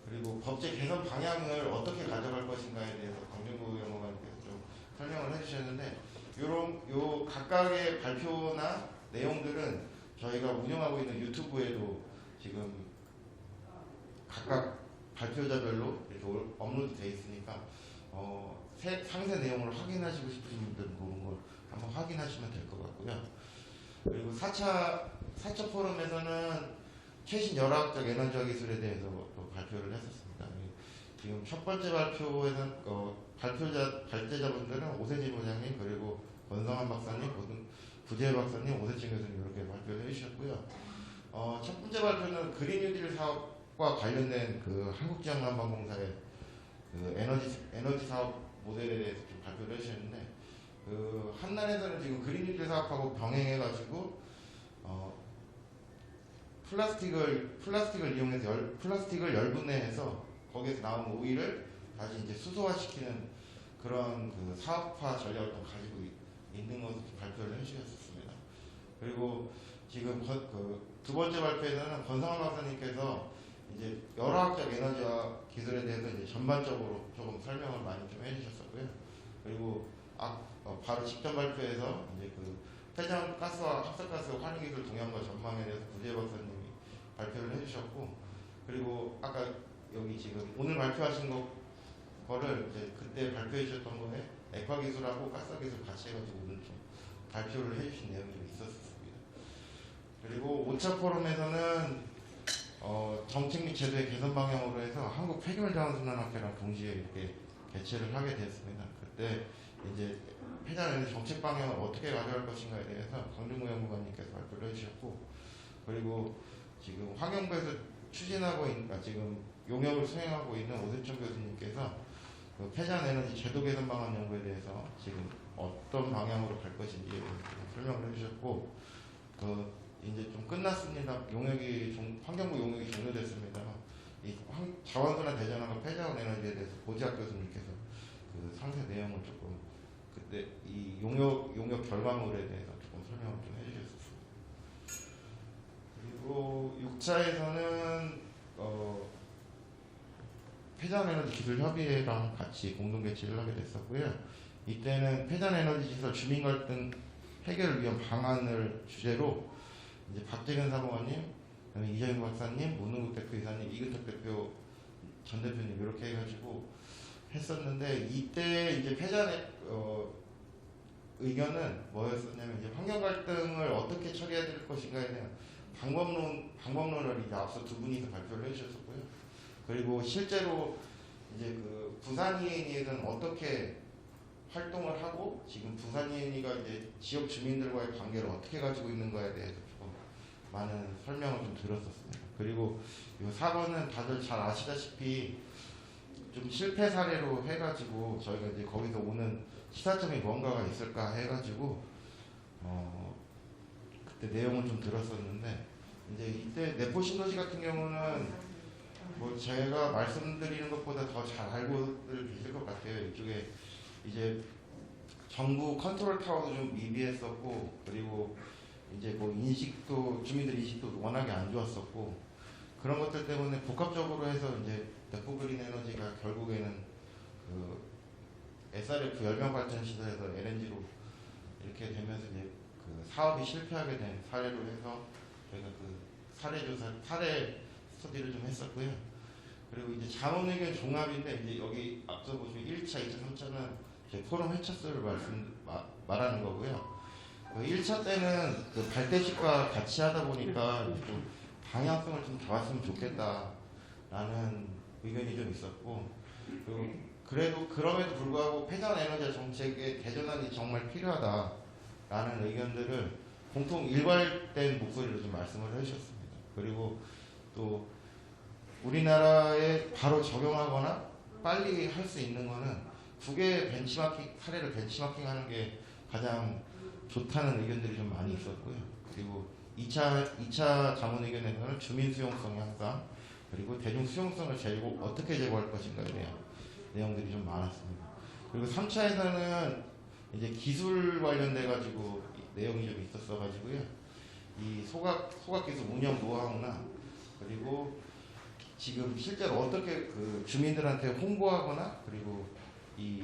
그리고 법제 개선 방향을 어떻게 가져갈 것인가에 대해서 강준구 연구관님께서 좀 설명을 해주셨는데, 요 각각의 발표나 내용들은 저희가 운영하고 있는 유튜브에도 지금 각각 발표자별로 이렇게 업로드 되어 있으니까 상세 내용을 확인하시고 싶으신 분들은 그런 걸 한번 확인하시면 될 것 같고요. 그리고 4차 포럼에서는 최신 열화학적 에너지화 기술에 대해서 또 발표를 했었습니다. 지금 첫 번째 발표에서는 발제자분들은 오세진 부장님, 그리고 권성환 박사님, 구재일 박사님, 오세진 교수님 이렇게 발표를 해주셨고요. 첫 번째 발표는 그린 뉴딜 사업과 관련된 그 한국지역난방공사의 그 에너지 사업 모델에 대해서 좀 발표를 해주셨는데, 그 한난에서는 지금 그린 뉴딜 사업하고 병행해가지고 플라스틱을 이용해서 플라스틱을 열분해해서 거기에서 나온 오일을 다시 이제 수소화시키는 그런 그 사업화 전략을 또 가지고 있는 것을 발표를 해주셨습니다. 그리고 지금 두 번째 발표에서는 권상환 박사님께서 이제 열화학적 에너지와 기술에 대해서 이제 전반적으로 조금 설명을 많이 좀 해주셨었고요. 그리고 바로 직전 발표에서 이제 그 폐전 가스와 합성가스 환유 기술 동향과 전망에 대해서 구재 박사님이 발표를 해주셨고, 그리고 아까 여기 지금 오늘 발표하신 거를 이제 그때 발표해 주셨던 거에 액화 기술하고 가스 기술 같이 해가지고 오늘 좀 발표를 해주신 내용이 좀 있었습니다. 그리고 5차 포럼에서는 정책 및 제도의 개선 방향으로 해서 한국 폐기물 자원순환학회랑 동시에 이렇게 개최를 하게 되었습니다. 그때 이제 폐전 에너지 정책 방향을 어떻게 가져갈 것인가에 대해서 강준구 연구관님께서 발표를 해주셨고, 그리고 지금 환경부에서 추진하고 있는 지금 용역을 수행하고 있는 오세천 교수님께서 그 폐전 에너지 제도 개선 방안 연구에 대해서 지금 어떤 방향으로 갈 것인지에 대해서 설명을 해주셨고, 이제 좀 끝났습니다. 환경부 용역이 종료됐습니다. 이 자원순환 대전하고 폐자원 에너지에 대해서 고지학 교수님께서 그 상세 내용을 조금 그때 이 용역 결과물에 대해서 조금 설명을 좀 해주셨습니다. 그리고 6차에서는 폐전에너지 기술협의회랑 같이 공동 개최를 하게 됐었고요. 이때는 폐전에너지 시설 주민 갈등 해결을 위한 방안을 주제로 이제 박재근 사무관님, 그다음에 이재용 박사님, 문흥국 대표이사님, 이근택 대표 전 대표님 이렇게 해가지고 했었는데, 이때 이제 폐전의 의견은 뭐였었냐면 이제 환경 갈등을 어떻게 처리해야 될 것인가에 대한 방법론을 이제 앞서 두 분이서 발표를 해주셨었고요. 그리고 실제로 이제 그 부산 ENE는 어떻게 활동을 하고 지금 부산 ENE가 이제 지역 주민들과의 관계를 어떻게 가지고 있는가에 대해서 조금 많은 설명을 좀 들었었습니다. 그리고 이 4번은 다들 잘 아시다시피 좀 실패 사례로 해가지고 저희가 이제 거기서 오는 시사점이 뭔가가 있을까 해가지고 그때 내용을 좀 들었었는데 이제 이때 내포 신도시 같은 경우는 뭐 제가 말씀드리는 것보다 더 잘 알고들 계실 것 같아요. 이쪽에 이제 정부 컨트롤 타워도 좀 미비했었고 그리고 이제 뭐 인식도 주민들 인식도 워낙에 안 좋았었고 그런 것들 때문에 복합적으로 해서 이제 내포 그린 에너지가 결국에는 그 SRF 열명 발전 시설에서 LNG로 이렇게 되면서 이제 그 사업이 실패하게 된 사례로 해서 저희가 그 사례 조사, 사례 스터디를 좀 했었고요. 그리고 이제 자문 의견 종합인데 이제 여기 앞서 보시면 1차, 2차, 3차는 저희 포럼 해처스를 말하는 거고요. 그 1차 때는 그 발대식과 같이 하다 보니까 좀 방향성을 좀 잡았으면 좋겠다라는 의견이 좀 있었고 그리고 그래도 그럼에도 불구하고 폐전 에너지 정책의 대전환이 정말 필요하다라는 의견들을 공통 일괄된 목소리로 좀 말씀을 해주셨습니다. 그리고 또 우리나라에 바로 적용하거나 빨리 할 수 있는 거는 두 개의 벤치마킹 사례를 벤치마킹하는 게 가장 좋다는 의견들이 좀 많이 있었고요. 그리고 2차 자문 의견에서는 주민 수용성 향상 그리고 대중 수용성을 어떻게 제고할 것인가에 대한 내용들이 좀 많았습니다. 그리고 3차에서는 이제 기술 관련돼 가지고 내용이 좀 있었어 가지고요. 이 소각 기술 운영 노하우나 그리고 지금 실제로 어떻게 그 주민들한테 홍보하거나 그리고 이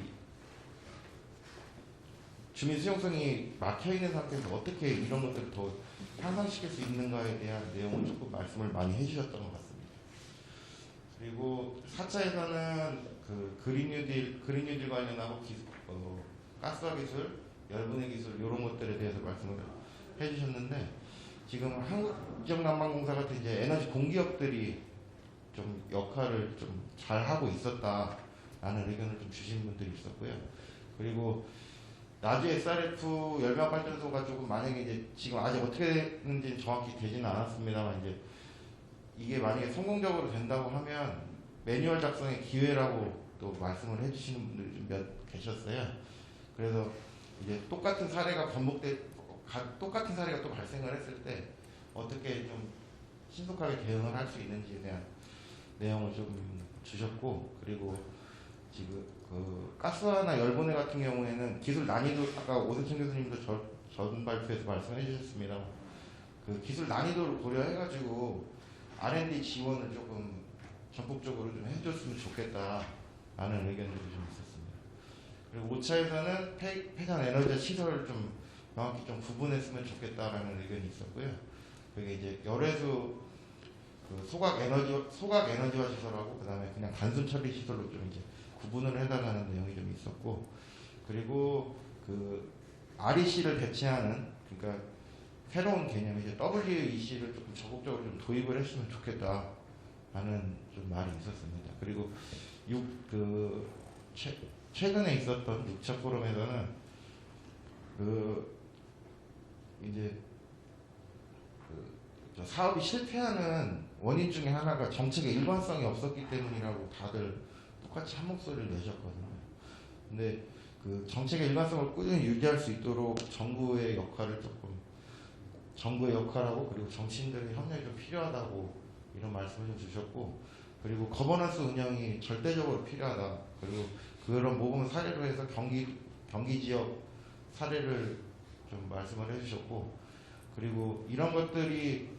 주민 수용성이 막혀 있는 상태에서 어떻게 이런 것들을 더 향상시킬 수 있는가에 대한 내용을 조금 말씀을 많이 해주셨던 것 같습니다. 그리고 4차에서는 그 그린 뉴딜 관련하고 가스화 기술, 열분해 기술 이런 것들에 대해서 말씀을 해주셨는데 지금 한국지역난방공사 같은 이제 에너지 공기업들이 좀 역할을 좀 잘 하고 있었다라는 의견을 좀 주신 분들이 있었고요. 그리고 나주 SRF 열명 발전소가 조금 만약에 이제 지금 아직 어떻게 됐는지 정확히 되지는 않았습니다만 이제 이게 만약에 성공적으로 된다고 하면 매뉴얼 작성의 기회라고 또 말씀을 해주시는 분들이 좀 몇 계셨어요. 그래서 이제 똑같은 사례가 똑같은 사례가 또 발생을 했을 때 어떻게 좀 신속하게 대응을 할 수 있는지에 대한 내용을 좀 주셨고 그리고 지금 그 가스화나 열분해 같은 경우에는 기술 난이도 아까 오승천 교수님도 전 발표에서 말씀해 주셨습니다. 그 기술 난이도를 고려해가지고 R&D 지원을 조금 전폭적으로 좀 해줬으면 좋겠다라는 의견들이 좀 있었습니다. 그리고 5차에서는 폐전 에너지 시설을 좀 명확히 좀 구분했으면 좋겠다라는 의견이 있었고요. 그게 이제 열외수 그 소각 에너지화 시설하고 그다음에 그냥 단순 처리 시설로 좀 이제 구분을 해달라는 내용이 좀 있었고 그리고 그 REC를 배치하는 그러니까 새로운 개념 이제 WEC를 조금 적극적으로 좀 도입을 했으면 좋겠다라는 좀 말이 있었습니다. 그리고 최근에 있었던 6차 포럼에서는 그 이제 사업이 실패하는 원인 중에 하나가 정책의 일관성이 없었기 때문이라고 다들 똑같이 한 목소리를 내셨거든요. 근데 그 정책의 일관성을 꾸준히 유지할 수 있도록 정부의 역할하고 그리고 정치인들의 협력이 좀 필요하다고 이런 말씀을 좀 주셨고 그리고 거버넌스 운영이 절대적으로 필요하다. 그리고 그런 모범 사례로 해서 경기 지역 사례를 좀 말씀을 해주셨고 그리고 이런 것들이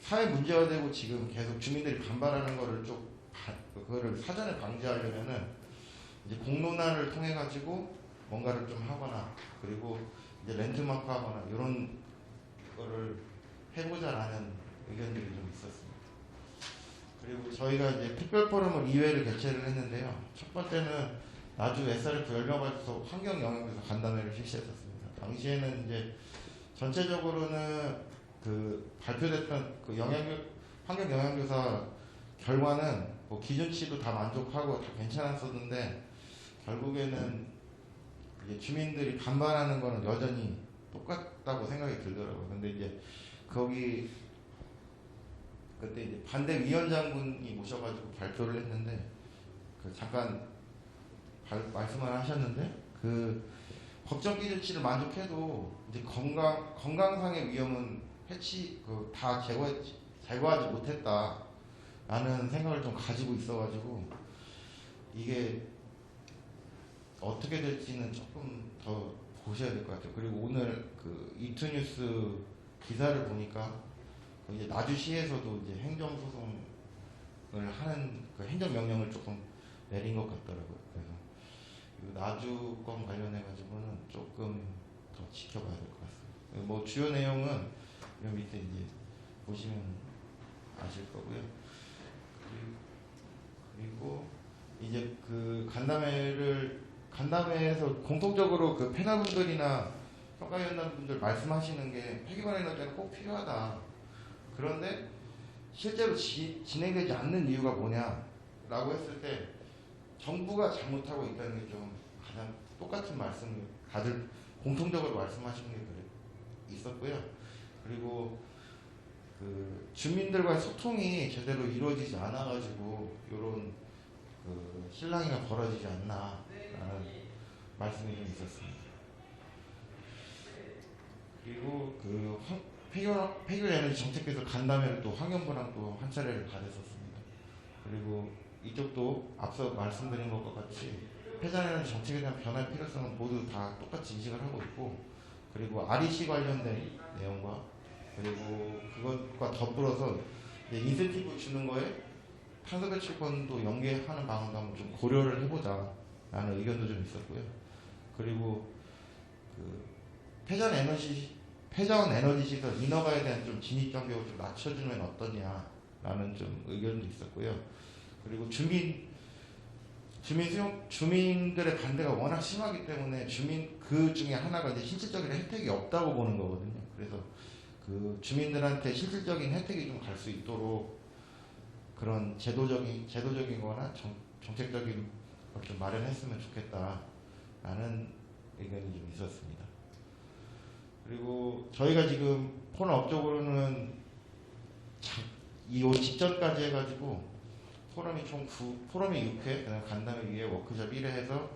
사회 문제화되고 지금 계속 주민들이 반발하는 거를 그거를 사전에 방지하려면은 이제 공론화를 통해 가지고 뭔가를 좀 하거나 그리고 이제 랜드마크 하거나 이런 거를 해보자라는 의견들이 좀 있었습니다. 그리고 저희가 이제 특별 포럼을 2회를 개최를 했는데요. 첫 번째는 나주 SRF 열명발전소 환경 영역에서 간담회를 실시했었습니다. 당시에는 이제 전체적으로는 그 발표됐던 그 환경 영향조사 결과는 뭐 기준치도 다 만족하고 다 괜찮았었는데 결국에는 이제 주민들이 반발하는 거는 여전히 똑같다고 생각이 들더라고요. 근데 이제 거기 그때 이제 반대위원장분이 모셔가지고 발표를 했는데 그 잠깐 말씀을 하셨는데 그 법정 기준치를 만족해도 이제 건강상의 위험은 다 제거하지 못했다라는 생각을 좀 가지고 있어가지고 이게 어떻게 될지는 조금 더 보셔야 될 것 같아요. 그리고 오늘 그 이투뉴스 기사를 보니까 이제 나주시에서도 이제 행정소송을 하는 그 행정명령을 조금 내린 것 같더라고요. 그래서 이 나주권 관련해 가지고는 조금 더 지켜봐야 될 것 같습니다. 뭐 주요 내용은 여 밑에 이제 보시면 아실 거고요. 그리고 이제 그 간담회에서 공통적으로 그 패널분들이나 평가위원단분들 말씀하시는 게 폐기반 에너지는 꼭 필요하다. 그런데 실제로 진행되지 않는 이유가 뭐냐라고 했을 때 정부가 잘못하고 있다는 게 좀 가장 똑같은 말씀을 다들 공통적으로 말씀하시는 게 있었고요. 그리고 그 주민들과의 소통이 제대로 이루어지지 않아가지고 이런 그 실랑이가 벌어지지 않나라는 말씀이 좀 있었습니다. 그리고 그 폐기물 에너지 정책에서 간담회를 또 환경부랑 또 한 차례를 가졌었습니다. 그리고 이쪽도 앞서 말씀드린 것과 같이 폐장 에너지 정책에 대한 변화의 필요성은 모두 다 똑같이 인식을 하고 있고, 그리고 REC 관련된 내용과 그리고 그것과 더불어서 이제 인센티브 주는 거에 탄소 배출권도 연계하는 방안도 한번 좀 고려를 해보자라는 의견도 좀 있었고요. 그리고 그 폐장 에너지 시설 인허가에 대한 좀 진입 장벽을 좀 낮춰주면 어떠냐라는 좀 의견도 있었고요. 그리고 주민들의 반대가 워낙 심하기 때문에 그 중에 하나가 이제 실질적인 혜택이 없다고 보는 거거든요. 그래서 그 주민들한테 실질적인 혜택이 좀 갈 수 있도록 그런 제도적인 거나 정책적인 걸 좀 마련했으면 좋겠다라는 의견이 좀 있었습니다. 그리고 저희가 지금 포럼 업적으로는 이 직전까지 해가지고 포럼이 6회, 그다음에 간담회 위에 워크숍 1회 해서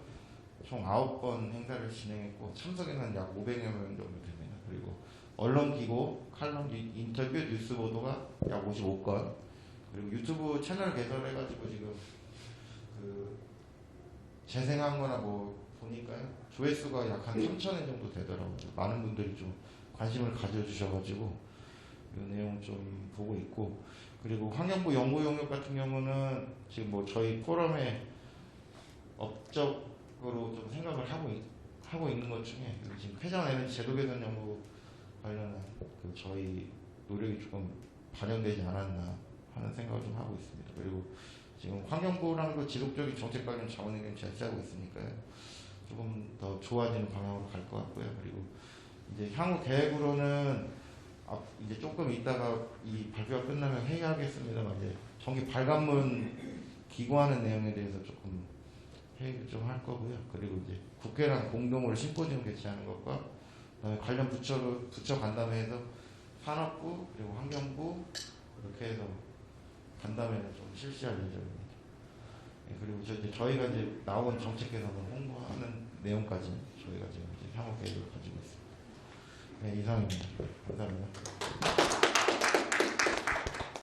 총 9번 행사를 진행했고 참석인은 약 500여 명 정도 됩니다. 그리고 언론 기고, 칼럼, 인터뷰, 뉴스 보도가 약 55건, 그리고 유튜브 채널 개설해가지고 지금 그 재생한 거나 뭐 보니까요 조회수가 약 한 3,000회 정도 되더라고요. 많은 분들이 좀 관심을 가져주셔가지고 이 내용 좀 보고 있고, 그리고 환경부 연구 용역 같은 경우는 지금 뭐 저희 포럼의 업적으로 좀 생각을 하고 있는 것 중에 지금 폐장 에너지 제도 개선 연구 관련한 그 저희 노력이 조금 반영되지 않았나 하는 생각을 좀 하고 있습니다. 그리고 지금 환경부랑도 지속적인 정책 관련 자원 의견 제시하고 있으니까요. 조금 더 좋아지는 방향으로 갈 것 같고요. 그리고 이제 향후 계획으로는 이제 조금 있다가 이 발표가 끝나면 회의하겠습니다만 이제 정기 발간문 기고하는 내용에 대해서 조금 회의를 좀 할 거고요. 그리고 이제 국회랑 공동으로 심포지엄 개최하는 것과 그다음에 관련 부처 간담회에서 산업부 그리고 환경부 이렇게 해서 간담회를 좀 실시할 예정입니다. 그리고 저희가 이제 나온 정책 개선을 홍보하는 내용까지 저희가 지금 이제 향후 계획을 가지고 있습니다. 네, 이상입니다. 감사합니다.